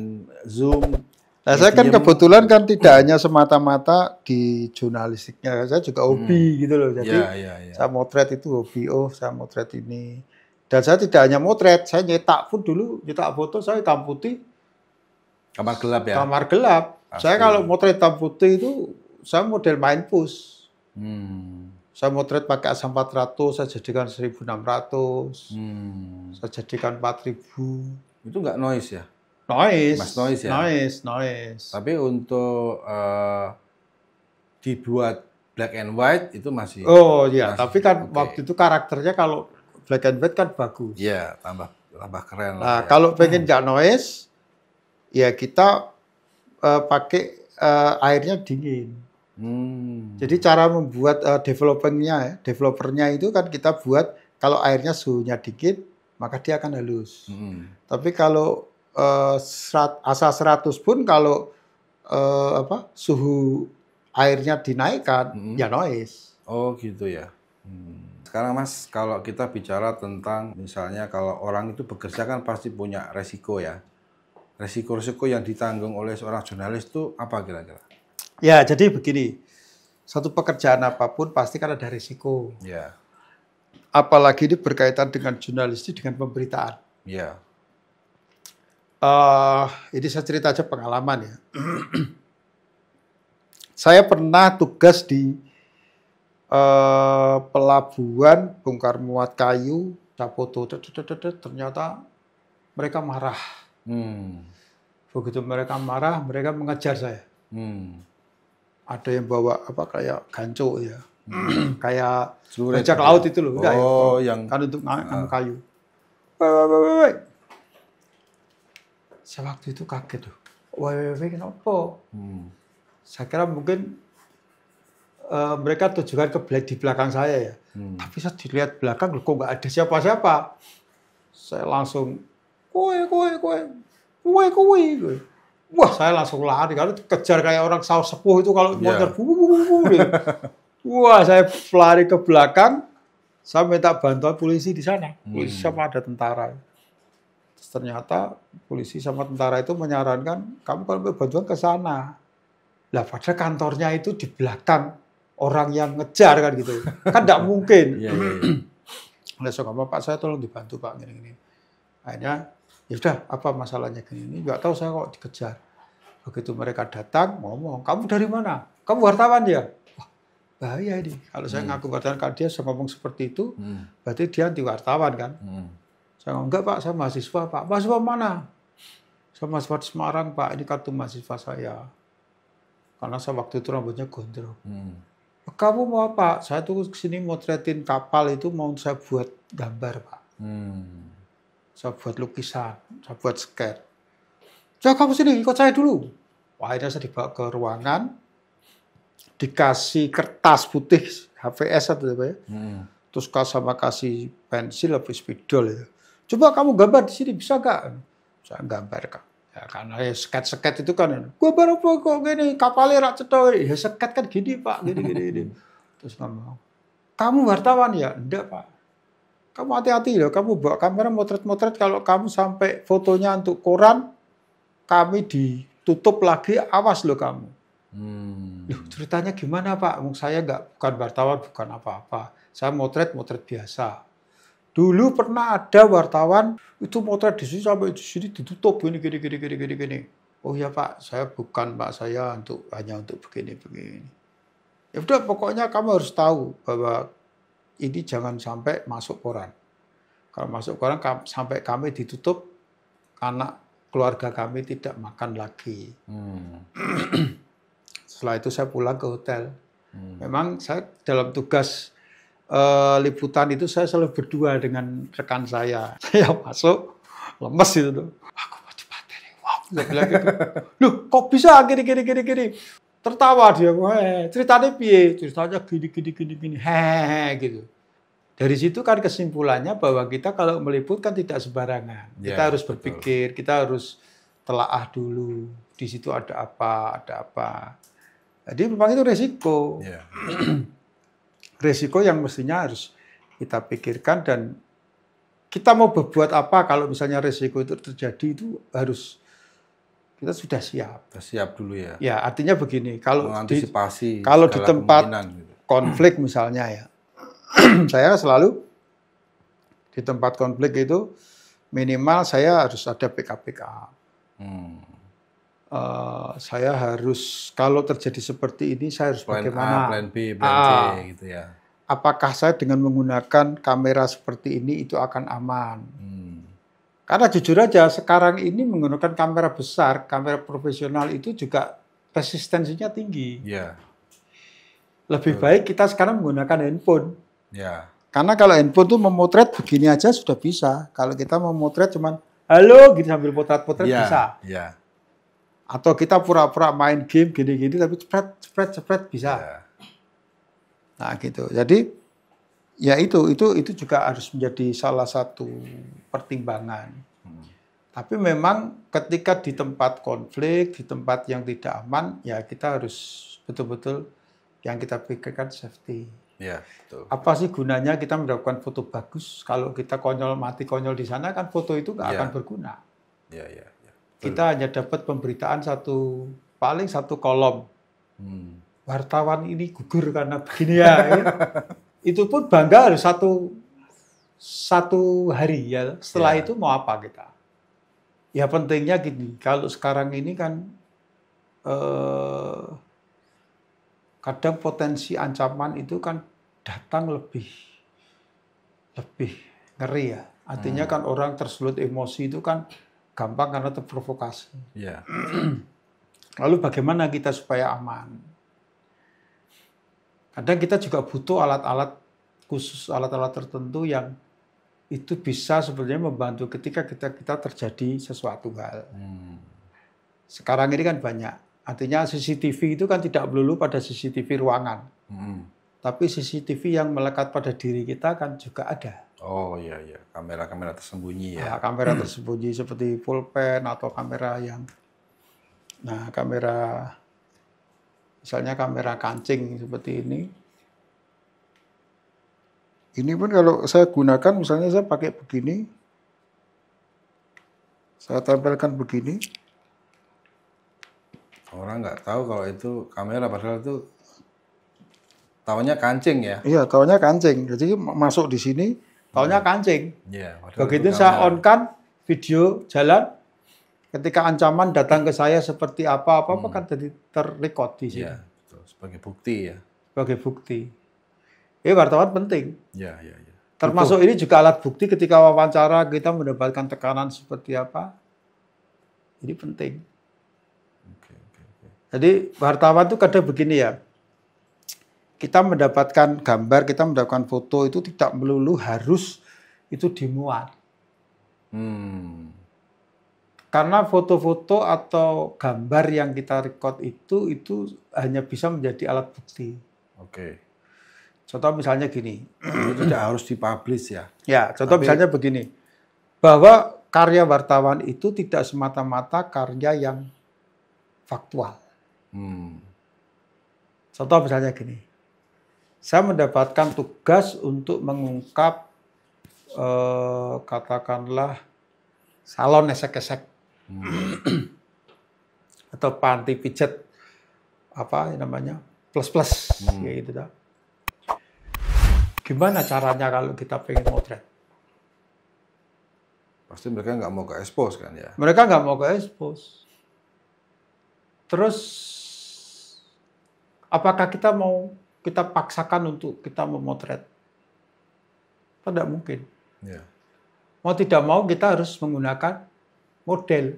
zoom. Nah, saya kan medium. kebetulan kan tidak hanya semata-mata di jurnalistiknya, saya juga hobi gitu loh. Jadi Ya, ya, ya. saya motret itu hobi, saya motret ini. Dan saya tidak hanya motret, saya nyetak pun dulu, nyetak foto saya hitam putih, Kamar gelap ya. kamar gelap. Pasti. Saya kalau motret hitam putih itu, saya model main push. Hmm. Saya motret pakai ASA 400, saya jadikan 1600, Hmm. saya jadikan 4000. Itu nggak noise ya. Noise, Mas noise ya? noise. Tapi untuk dibuat black and white itu masih. Oh iya, Masih, tapi kan oke. waktu itu karakternya kalau black and white kan bagus. Iya, tambah keren lah. Nah, ya. kalau pengen nggak noise, ya kita pakai airnya dingin. Hmm. Jadi cara membuat developernya itu kan kita buat kalau airnya suhunya dingin, maka dia akan halus. Hmm. Tapi kalau ASA 100 pun kalau suhu airnya dinaikkan, ya noise. Oh gitu ya. Sekarang Mas, kalau kita bicara tentang misalnya kalau orang itu bekerja kan pasti punya resiko ya. Resiko-resiko yang ditanggung oleh seorang jurnalis itu apa kira-kira? Ya, jadi begini. Satu pekerjaan apapun pasti kan ada risiko. Ya, Apalagi ini berkaitan dengan jurnalistik, dengan pemberitaan. ya. Ini saya cerita aja pengalaman ya. Saya pernah tugas di pelabuhan bongkar muat kayu, saya foto, ternyata mereka marah. Begitu mereka marah, mereka mengejar saya. Ada yang bawa apa kayak ganco ya, kayak Celurit bajak gitu laut ya? itu loh, enggak Oh, ya? yang- kan untuk ngangkat kayu. Woi. Saya waktu itu kaget tuh. Woi, kenapa? Saya kira mungkin mereka tujuan di belakang saya ya. Tapi saya dilihat belakang, loh, kok nggak ada siapa-siapa. Saya langsung, kowe. Wah, saya langsung lari. Kalau kejar kayak orang saus sepuh itu kalau Iya. motor, gitu. Wah, saya lari ke belakang. Saya minta bantuan polisi di sana. Polisi sama ada tentara. Terus ternyata polisi sama tentara itu menyarankan, kamu kalau mau bantuan ke sana. Lah, padahal kantornya itu di belakang orang yang ngejar kan gitu. Kan tidak mungkin. Iya, iya, iya. Nah, so, Pak, saya tolong dibantu Pak, gini. Akhirnya, ya sudah, apa masalahnya gini? Nggak tahu saya kok dikejar. Begitu mereka datang, ngomong, kamu dari mana? Kamu wartawan ya? Wah, bahaya ini. Kalau saya ngaku wartawan, kalau dia ngomong seperti itu, berarti dia anti wartawan kan? Saya ngomong, enggak Pak, saya mahasiswa Pak. Mahasiswa mana? Saya mahasiswa di Semarang Pak, ini kartu mahasiswa saya. Karena saya waktu itu rambutnya gondrong. Kamu mau apa? Saya tuh kesini motretin kapal itu mau saya buat gambar Pak. Saya buat lukisan, saya buat scan. Coba kamu sini, ikut saya dulu. Wah, akhirnya saya dibawa ke ruangan, dikasih kertas putih, HVS atau apa ya. Terus sama kasih pensil atau spidol ya. Coba kamu gambar di sini, bisa nggak? Saya gambar, Kak. Ya, karena ya sket itu kan, gambar apa kok gini, kapalnya rak cetok. Ya sket kan gini, Pak, gini. Terus ngomong, kamu wartawan ya? Enggak, Pak. Kamu hati-hati loh, kamu bawa kamera motret-motret, kalau kamu sampai fotonya untuk koran, kami ditutup lagi, awas loh kamu. Loh, ceritanya gimana Pak? Saya bukan wartawan, bukan apa-apa. Saya motret biasa. Dulu pernah ada wartawan itu motret di sini sampai di sini ditutup gini. Oh ya Pak, saya bukan Pak, saya hanya untuk begini. Ya udah, pokoknya kamu harus tahu bahwa ini jangan sampai masuk koran. Kalau masuk koran sampai kami ditutup, anak keluarga kami tidak makan lagi. Setelah itu saya pulang ke hotel. Memang saya dalam tugas liputan itu saya selalu berdua dengan rekan saya. Saya masuk, lemes itu tuh. Aku mau dimateri. Wow, saya bilang gitu. Loh, kok bisa gini. Tertawa dia. Ceritanya piye? Ceritanya gini. Hehehe gitu. Dari situ kan kesimpulannya bahwa kita kalau meliput kan tidak sembarangan. Kita harus berpikir, kita harus telaah dulu. Di situ ada apa. Jadi memang itu resiko. Resiko yang mestinya harus kita pikirkan, dan kita mau berbuat apa kalau misalnya resiko itu terjadi, itu harus kita sudah siap. Siap dulu ya. Ya, artinya begini, kalau mengantisipasi di tempat gitu. konflik misalnya ya, saya selalu di tempat konflik itu minimal saya harus ada PKPK. Saya harus, kalau terjadi seperti ini, saya harus plan bagaimana? A, plan B, plan C gitu ya. Apakah saya dengan menggunakan kamera seperti ini itu akan aman? Karena jujur aja sekarang ini menggunakan kamera besar, kamera profesional itu juga resistensinya tinggi. Lebih baik kita sekarang menggunakan handphone. Karena kalau handphone tuh memotret begini aja sudah bisa. Kalau kita memotret cuman halo gitu sambil potret-potret bisa. Atau kita pura-pura main game gini-gini tapi cepret bisa. Nah gitu. Jadi ya itu juga harus menjadi salah satu pertimbangan. Tapi memang ketika di tempat konflik, di tempat yang tidak aman, ya kita harus betul-betul yang kita pikirkan safety. Betul. Apa sih gunanya kita mendapatkan foto bagus kalau kita mati konyol di sana, kan foto itu nggak akan berguna. Kita hanya dapat pemberitaan paling satu kolom. Wartawan ini gugur karena begini ya. Itu pun bangga harus satu hari ya. Setelah itu mau apa kita? Ya pentingnya gini, kalau sekarang ini kan kadang potensi ancaman itu kan datang lebih ngeri ya. Artinya kan orang tersulut emosi itu kan gampang karena terprovokasi. Lalu bagaimana kita supaya aman? Kadang kita juga butuh alat-alat khusus, alat-alat tertentu yang itu bisa sebenarnya membantu ketika kita terjadi sesuatu hal. Sekarang ini kan banyak. Artinya CCTV itu kan tidak melulu pada CCTV ruangan. Tapi CCTV yang melekat pada diri kita kan juga ada. Oh iya, kamera-kamera tersembunyi ya. Kamera tersembunyi seperti pulpen atau kamera misalnya kamera kancing seperti ini. Ini pun kalau saya gunakan, misalnya saya pakai begini, saya tempelkan begini. Orang nggak tahu kalau itu kamera, padahal itu taunya kancing ya. Iya, taunya kancing. Jadi masuk di sini, taunya kancing. Begitu saya on kan video jalan, ketika ancaman datang ke saya seperti apa kan jadi terrecord di sini. Betul. Sebagai bukti ya. Sebagai bukti. Ini wartawan penting. Iya. Termasuk ini juga alat bukti ketika wawancara kita mendapatkan tekanan seperti apa. Ini penting. Jadi wartawan itu kadang begini ya. Kita mendapatkan gambar, kita mendapatkan foto itu tidak melulu harus itu dimuat. Karena foto-foto atau gambar yang kita record itu hanya bisa menjadi alat bukti. Oke. Contoh misalnya gini. Jadi tidak harus dipublish ya. Ya, contoh misalnya begini. Bahwa karya wartawan itu tidak semata-mata karya yang faktual. Contoh misalnya gini. Saya mendapatkan tugas untuk mengungkap katakanlah salon esek-esek atau panti pijat apa namanya plus ya gitu dah. Gimana caranya kalau kita pengen motret? Pasti mereka nggak mau ke expose kan ya? Mereka nggak mau ke expose. Terus apakah kita paksakan untuk kita memotret? Tidak mungkin. Ya. Mau tidak mau kita harus menggunakan model.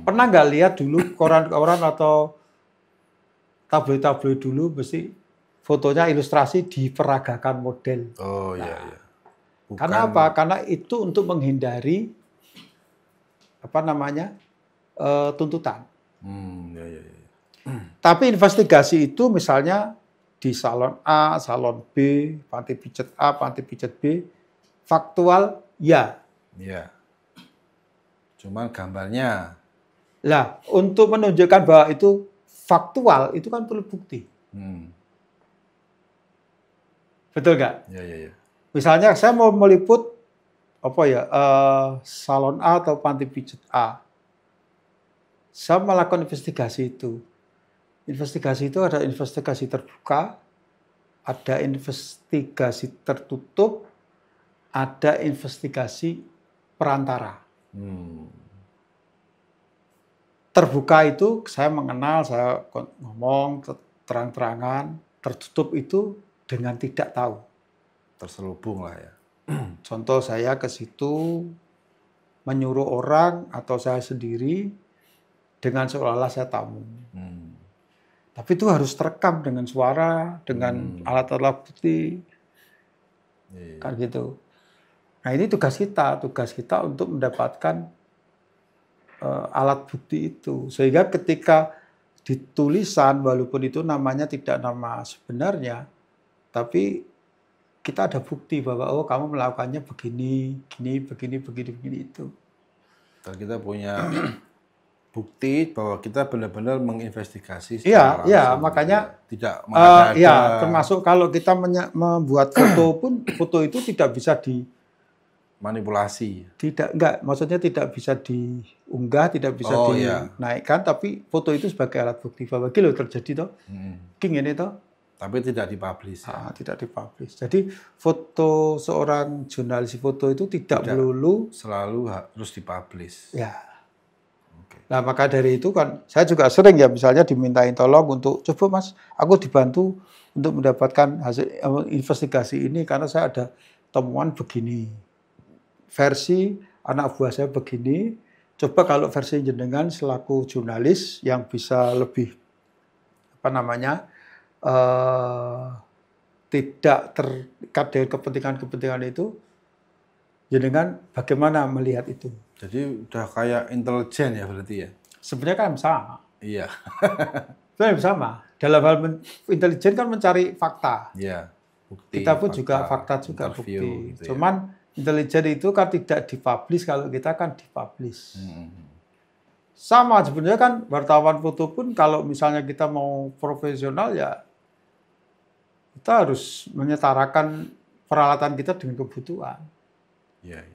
Pernah nggak lihat dulu koran-koran atau tabloid-tabloid dulu mesti fotonya ilustrasi diperagakan model. Oh iya. Iya. Bukan... Karena apa? Karena itu untuk menghindari apa namanya tuntutan. Iya. Tapi investigasi itu misalnya di salon A, salon B, panti pijat A, panti pijat B, faktual ya. Iya. Cuman gambarnya. Lah, untuk menunjukkan bahwa itu faktual, itu kan perlu bukti. Betul nggak? Iya. Misalnya saya mau meliput apa ya salon A atau panti pijat A. Saya melakukan investigasi itu. Investigasi itu ada investigasi terbuka, ada investigasi tertutup, ada investigasi perantara. Terbuka itu saya mengenal, saya ngomong terang-terangan. Tertutup itu dengan tidak tahu. Terselubung lah ya. Contoh saya ke situ menyuruh orang atau saya sendiri dengan seolah-olah saya tamu. Tapi itu harus terekam dengan suara, dengan alat-alat bukti, kan gitu. Nah ini tugas kita untuk mendapatkan alat bukti itu. Sehingga ketika di tulisan, walaupun itu namanya tidak nama sebenarnya, tapi kita ada bukti bahwa oh kamu melakukannya begini itu. Dan kita punya bukti bahwa kita benar-benar menginvestigasi secara langsung. Iya, makanya tidak mengada-ada. Ya, termasuk kalau kita membuat foto pun, foto itu tidak bisa manipulasi. Enggak, maksudnya tidak bisa diunggah, tidak bisa dinaikkan, tapi foto itu sebagai alat bukti bahwa gini terjadi toh. Ini toh. Tapi tidak dipublish. Tidak dipublish. Jadi foto seorang jurnalis foto itu tidak melulu selalu harus dipublish. Ya. Nah, maka dari itu kan saya juga sering ya misalnya dimintain tolong untuk coba Mas, aku dibantu untuk mendapatkan hasil investigasi ini karena saya ada temuan begini. Versi anak buah saya begini. Coba kalau versi jenengan selaku jurnalis yang bisa lebih tidak terikat dengan kepentingan-kepentingan itu, jenengan bagaimana melihat itu? Jadi udah kayak intelijen ya berarti ya? Sebenarnya kan sama. Iya. Sebenarnya sama. Dalam hal intelijen kan mencari fakta. Iya. Bukti. Kita pun juga fakta juga bukti. Gitu cuman intelijen itu kan tidak dipublish, kalau kita kan dipublish. Sama sebenarnya kan wartawan foto pun kalau misalnya kita mau profesional ya kita harus menyetarakan peralatan kita dengan kebutuhan. Iya.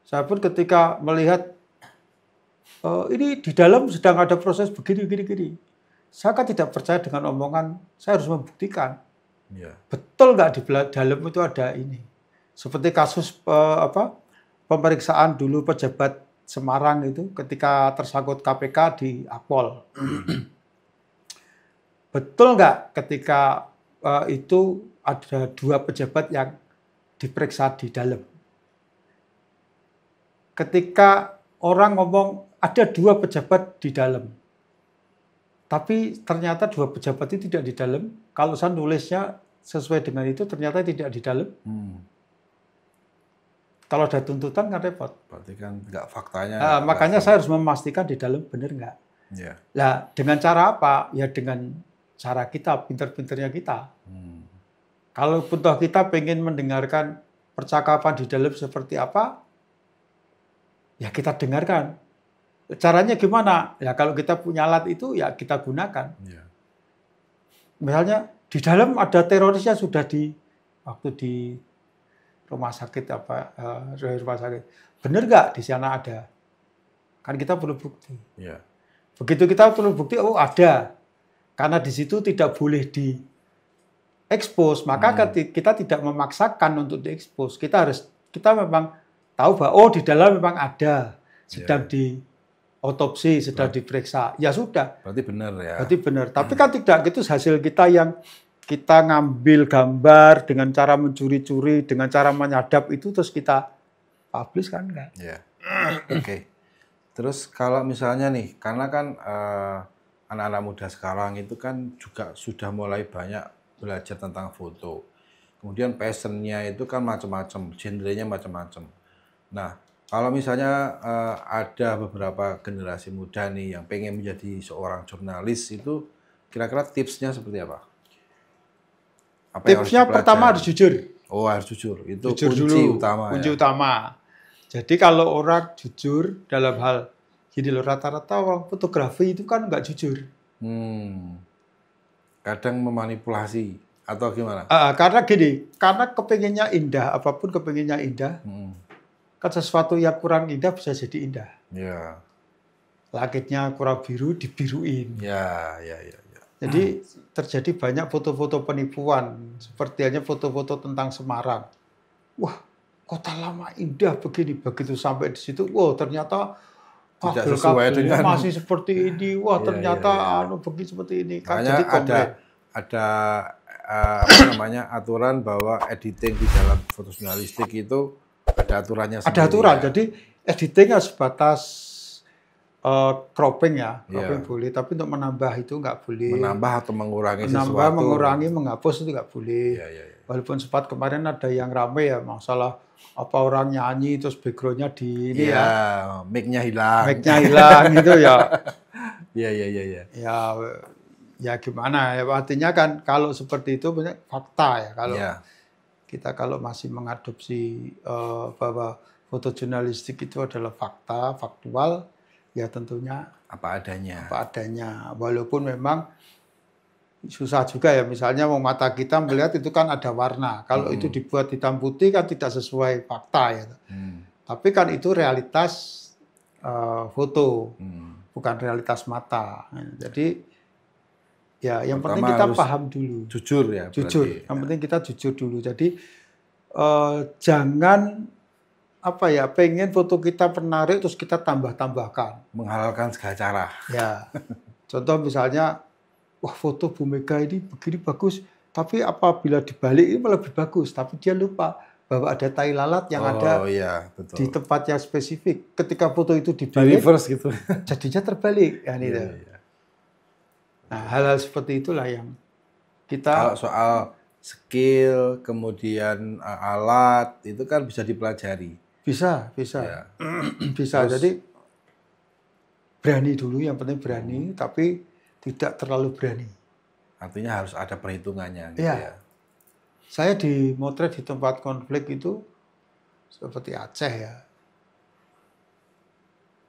Saya pun ketika melihat ini di dalam sedang ada proses begini. Saya kan tidak percaya dengan omongan, saya harus membuktikan. Ya. Betul nggak di dalam itu ada ini. Seperti kasus pemeriksaan dulu pejabat Semarang itu ketika tersangkut KPK di Akpol. Betul nggak ketika itu ada 2 pejabat yang diperiksa di dalam? Ketika orang ngomong ada 2 pejabat di dalam, tapi ternyata 2 pejabat itu tidak di dalam. Kalau saya nulisnya sesuai dengan itu, ternyata tidak di dalam. Kalau ada tuntutan kan repot. Berarti kan nggak faktanya. Makanya saya harus memastikan di dalam benar nggak. Ya. Nah, dengan cara apa? Ya dengan cara kita, pinter-pinternya kita. Kalau toh kita pengen mendengarkan percakapan di dalam seperti apa, ya kita dengarkan. Caranya gimana? Ya kalau kita punya alat itu, ya kita gunakan. Ya. Misalnya di dalam ada terorisnya sudah waktu di rumah sakit rumah sakit. Benar nggak di sana ada? Kan kita perlu bukti. Ya. Begitu kita perlu bukti, oh ada. Karena di situ tidak boleh diekspos, maka kita tidak memaksakan untuk diekspos. Kita memang tahu bahwa oh di dalam memang ada, sedang diotopsi, sedang diperiksa. Ya sudah. Berarti benar ya. Berarti benar. Tapi kan tidak gitu hasil kita yang kita ngambil gambar dengan cara mencuri-curi, dengan cara menyadap itu terus kita publish kan enggak? Ya. Oke. Terus kalau misalnya nih, karena kan anak-anak muda sekarang itu kan juga sudah mulai banyak belajar tentang foto. Kemudian passionnya itu kan macam-macam, genrenya macam-macam. Nah, kalau misalnya ada beberapa generasi muda nih yang pengen menjadi seorang jurnalis itu, kira-kira tipsnya seperti apa? Tipsnya pertama harus jujur. Oh, harus jujur. Itu jujur kunci dulu, utama. Kunci ya? utama. Jadi kalau orang jujur dalam hal gini loh, rata-rata orang fotografi itu kan nggak jujur. Kadang memanipulasi atau gimana? Karena gini, karena kepengennya indah, apapun kepengennya indah, kan sesuatu yang kurang indah bisa jadi indah. Ya. Langitnya kurang biru, dibiruin. Ya. Jadi terjadi banyak foto-foto penipuan, seperti hanya foto-foto tentang Semarang. Wah, kota lama indah begini, begitu sampai di situ, wah ternyata tidak sesuai dengan masih seperti ini, wah ternyata begini seperti ini. Kan jadi ada apa namanya aturan bahwa editing di dalam foto jurnalistik itu ada aturannya sendiri. Ada aturan, jadi editing harus batas cropping ya, cropping boleh, tapi untuk menambah itu nggak boleh. Menambah atau mengurangi sesuatu. Menambah, mengurangi, menghapus itu nggak boleh. Ya. Walaupun sempat kemarin ada yang rame ya masalah apa orang nyanyi terus backgroundnya di ini mic-nya hilang. Mic-nya hilang gitu ya. Iya. Ya gimana ya, artinya kan kalau seperti itu banyak fakta ya. Kalau kita kalau masih mengadopsi bahwa foto jurnalistik itu adalah fakta, faktual, ya tentunya apa adanya. Walaupun memang susah juga ya, misalnya mau mata kita melihat itu kan ada warna. Kalau itu dibuat hitam putih kan tidak sesuai fakta ya. Tapi kan itu realitas foto, bukan realitas mata. Jadi ya yang penting kita paham dulu. Jujur ya. Jujur. Berarti, yang penting kita jujur dulu. Jadi jangan pengen foto kita menarik terus kita tambah-tambahkan. Menghalalkan segala cara. Ya. Contoh misalnya, wah foto Bu Mega ini begini bagus, tapi apabila dibalik ini malah lebih bagus. Tapi dia lupa bahwa ada tai lalat yang ada betul. di tempat yang spesifik. Ketika foto itu dibalik, reverse gitu. jadinya terbalik. Ya, Nah, hal-hal seperti itulah yang kita... Kalau soal skill, kemudian alat, itu kan bisa dipelajari. Bisa. Ya. Bisa. Jadi berani dulu, yang penting berani, tapi tidak terlalu berani. Artinya harus ada perhitungannya gitu ya. Saya dimotret di tempat konflik itu seperti Aceh ya.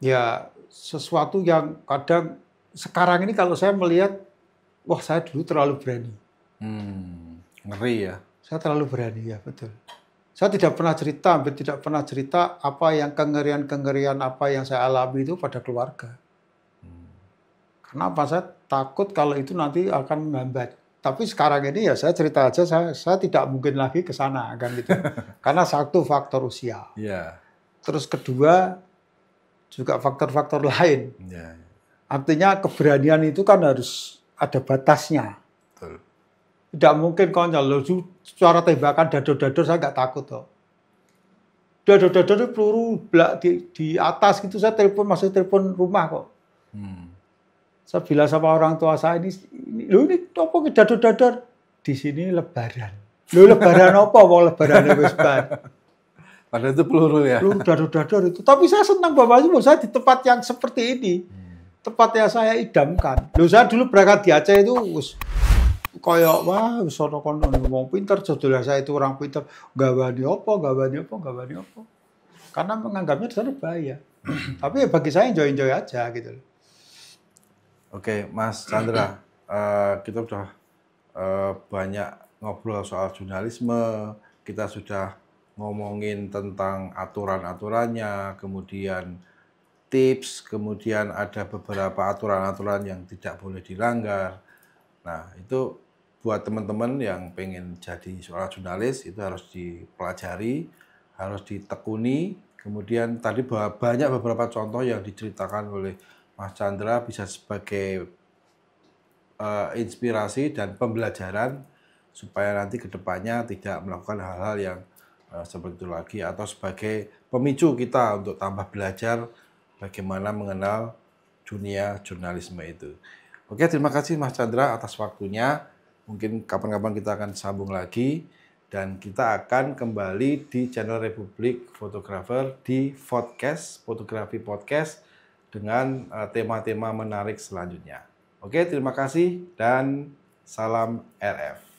Ya, sesuatu yang kadang sekarang ini kalau saya melihat, wah saya dulu terlalu berani. Ngeri ya. Saya terlalu berani ya, betul. Saya tidak pernah cerita, hampir tidak pernah cerita apa yang kengerian-kengerian apa yang saya alami itu pada keluarga. Kenapa? Saya takut kalau itu nanti akan menghambat. Tapi sekarang ini ya saya cerita aja, saya tidak mungkin lagi ke sana kan gitu. Karena satu faktor usia. Yeah. Terus kedua juga faktor-faktor lain. Yeah. Artinya keberanian itu kan harus ada batasnya. Betul. Tidak mungkin konyol. Suara tembakan dado-dado saya nggak takut toh. Dado-dado itu peluru di atas gitu, saya masih telepon rumah kok. Saya bilang sama orang tua saya ini apa dado-dado? Di sini lebaran. Lebaran apa? Mau lebaran wis bar. Padahal itu peluru ya. Peluru dadar-dadar itu. Tapi saya senang Bapak Ibu, saya di tempat yang seperti ini. Tempat yang saya idamkan. Loh, saya dulu berangkat di Aceh itu kayak wah wis ana kono wong pinter, saudara saya itu orang pinter, gawani apa. Karena menganggapnya di sana bahaya. Tapi ya bagi saya enjoy aja gitu loh. Oke, Mas Chandra, kita sudah banyak ngobrol soal jurnalisme, kita sudah ngomongin tentang aturan-aturannya, kemudian tips, kemudian ada beberapa aturan-aturan yang tidak boleh dilanggar. Nah, itu buat teman-teman yang pengen jadi seorang jurnalis, itu harus dipelajari, harus ditekuni. Kemudian tadi banyak beberapa contoh yang diceritakan oleh Mas Chandra bisa sebagai inspirasi dan pembelajaran supaya nanti ke depannya tidak melakukan hal-hal yang seperti itu lagi, atau sebagai pemicu kita untuk tambah belajar bagaimana mengenal dunia jurnalisme itu. Oke, terima kasih Mas Chandra atas waktunya. Mungkin kapan-kapan kita akan sambung lagi dan kita akan kembali di channel Republik Fotografer di podcast, Fotografi Podcast dengan tema-tema menarik selanjutnya. Oke, terima kasih dan salam RF.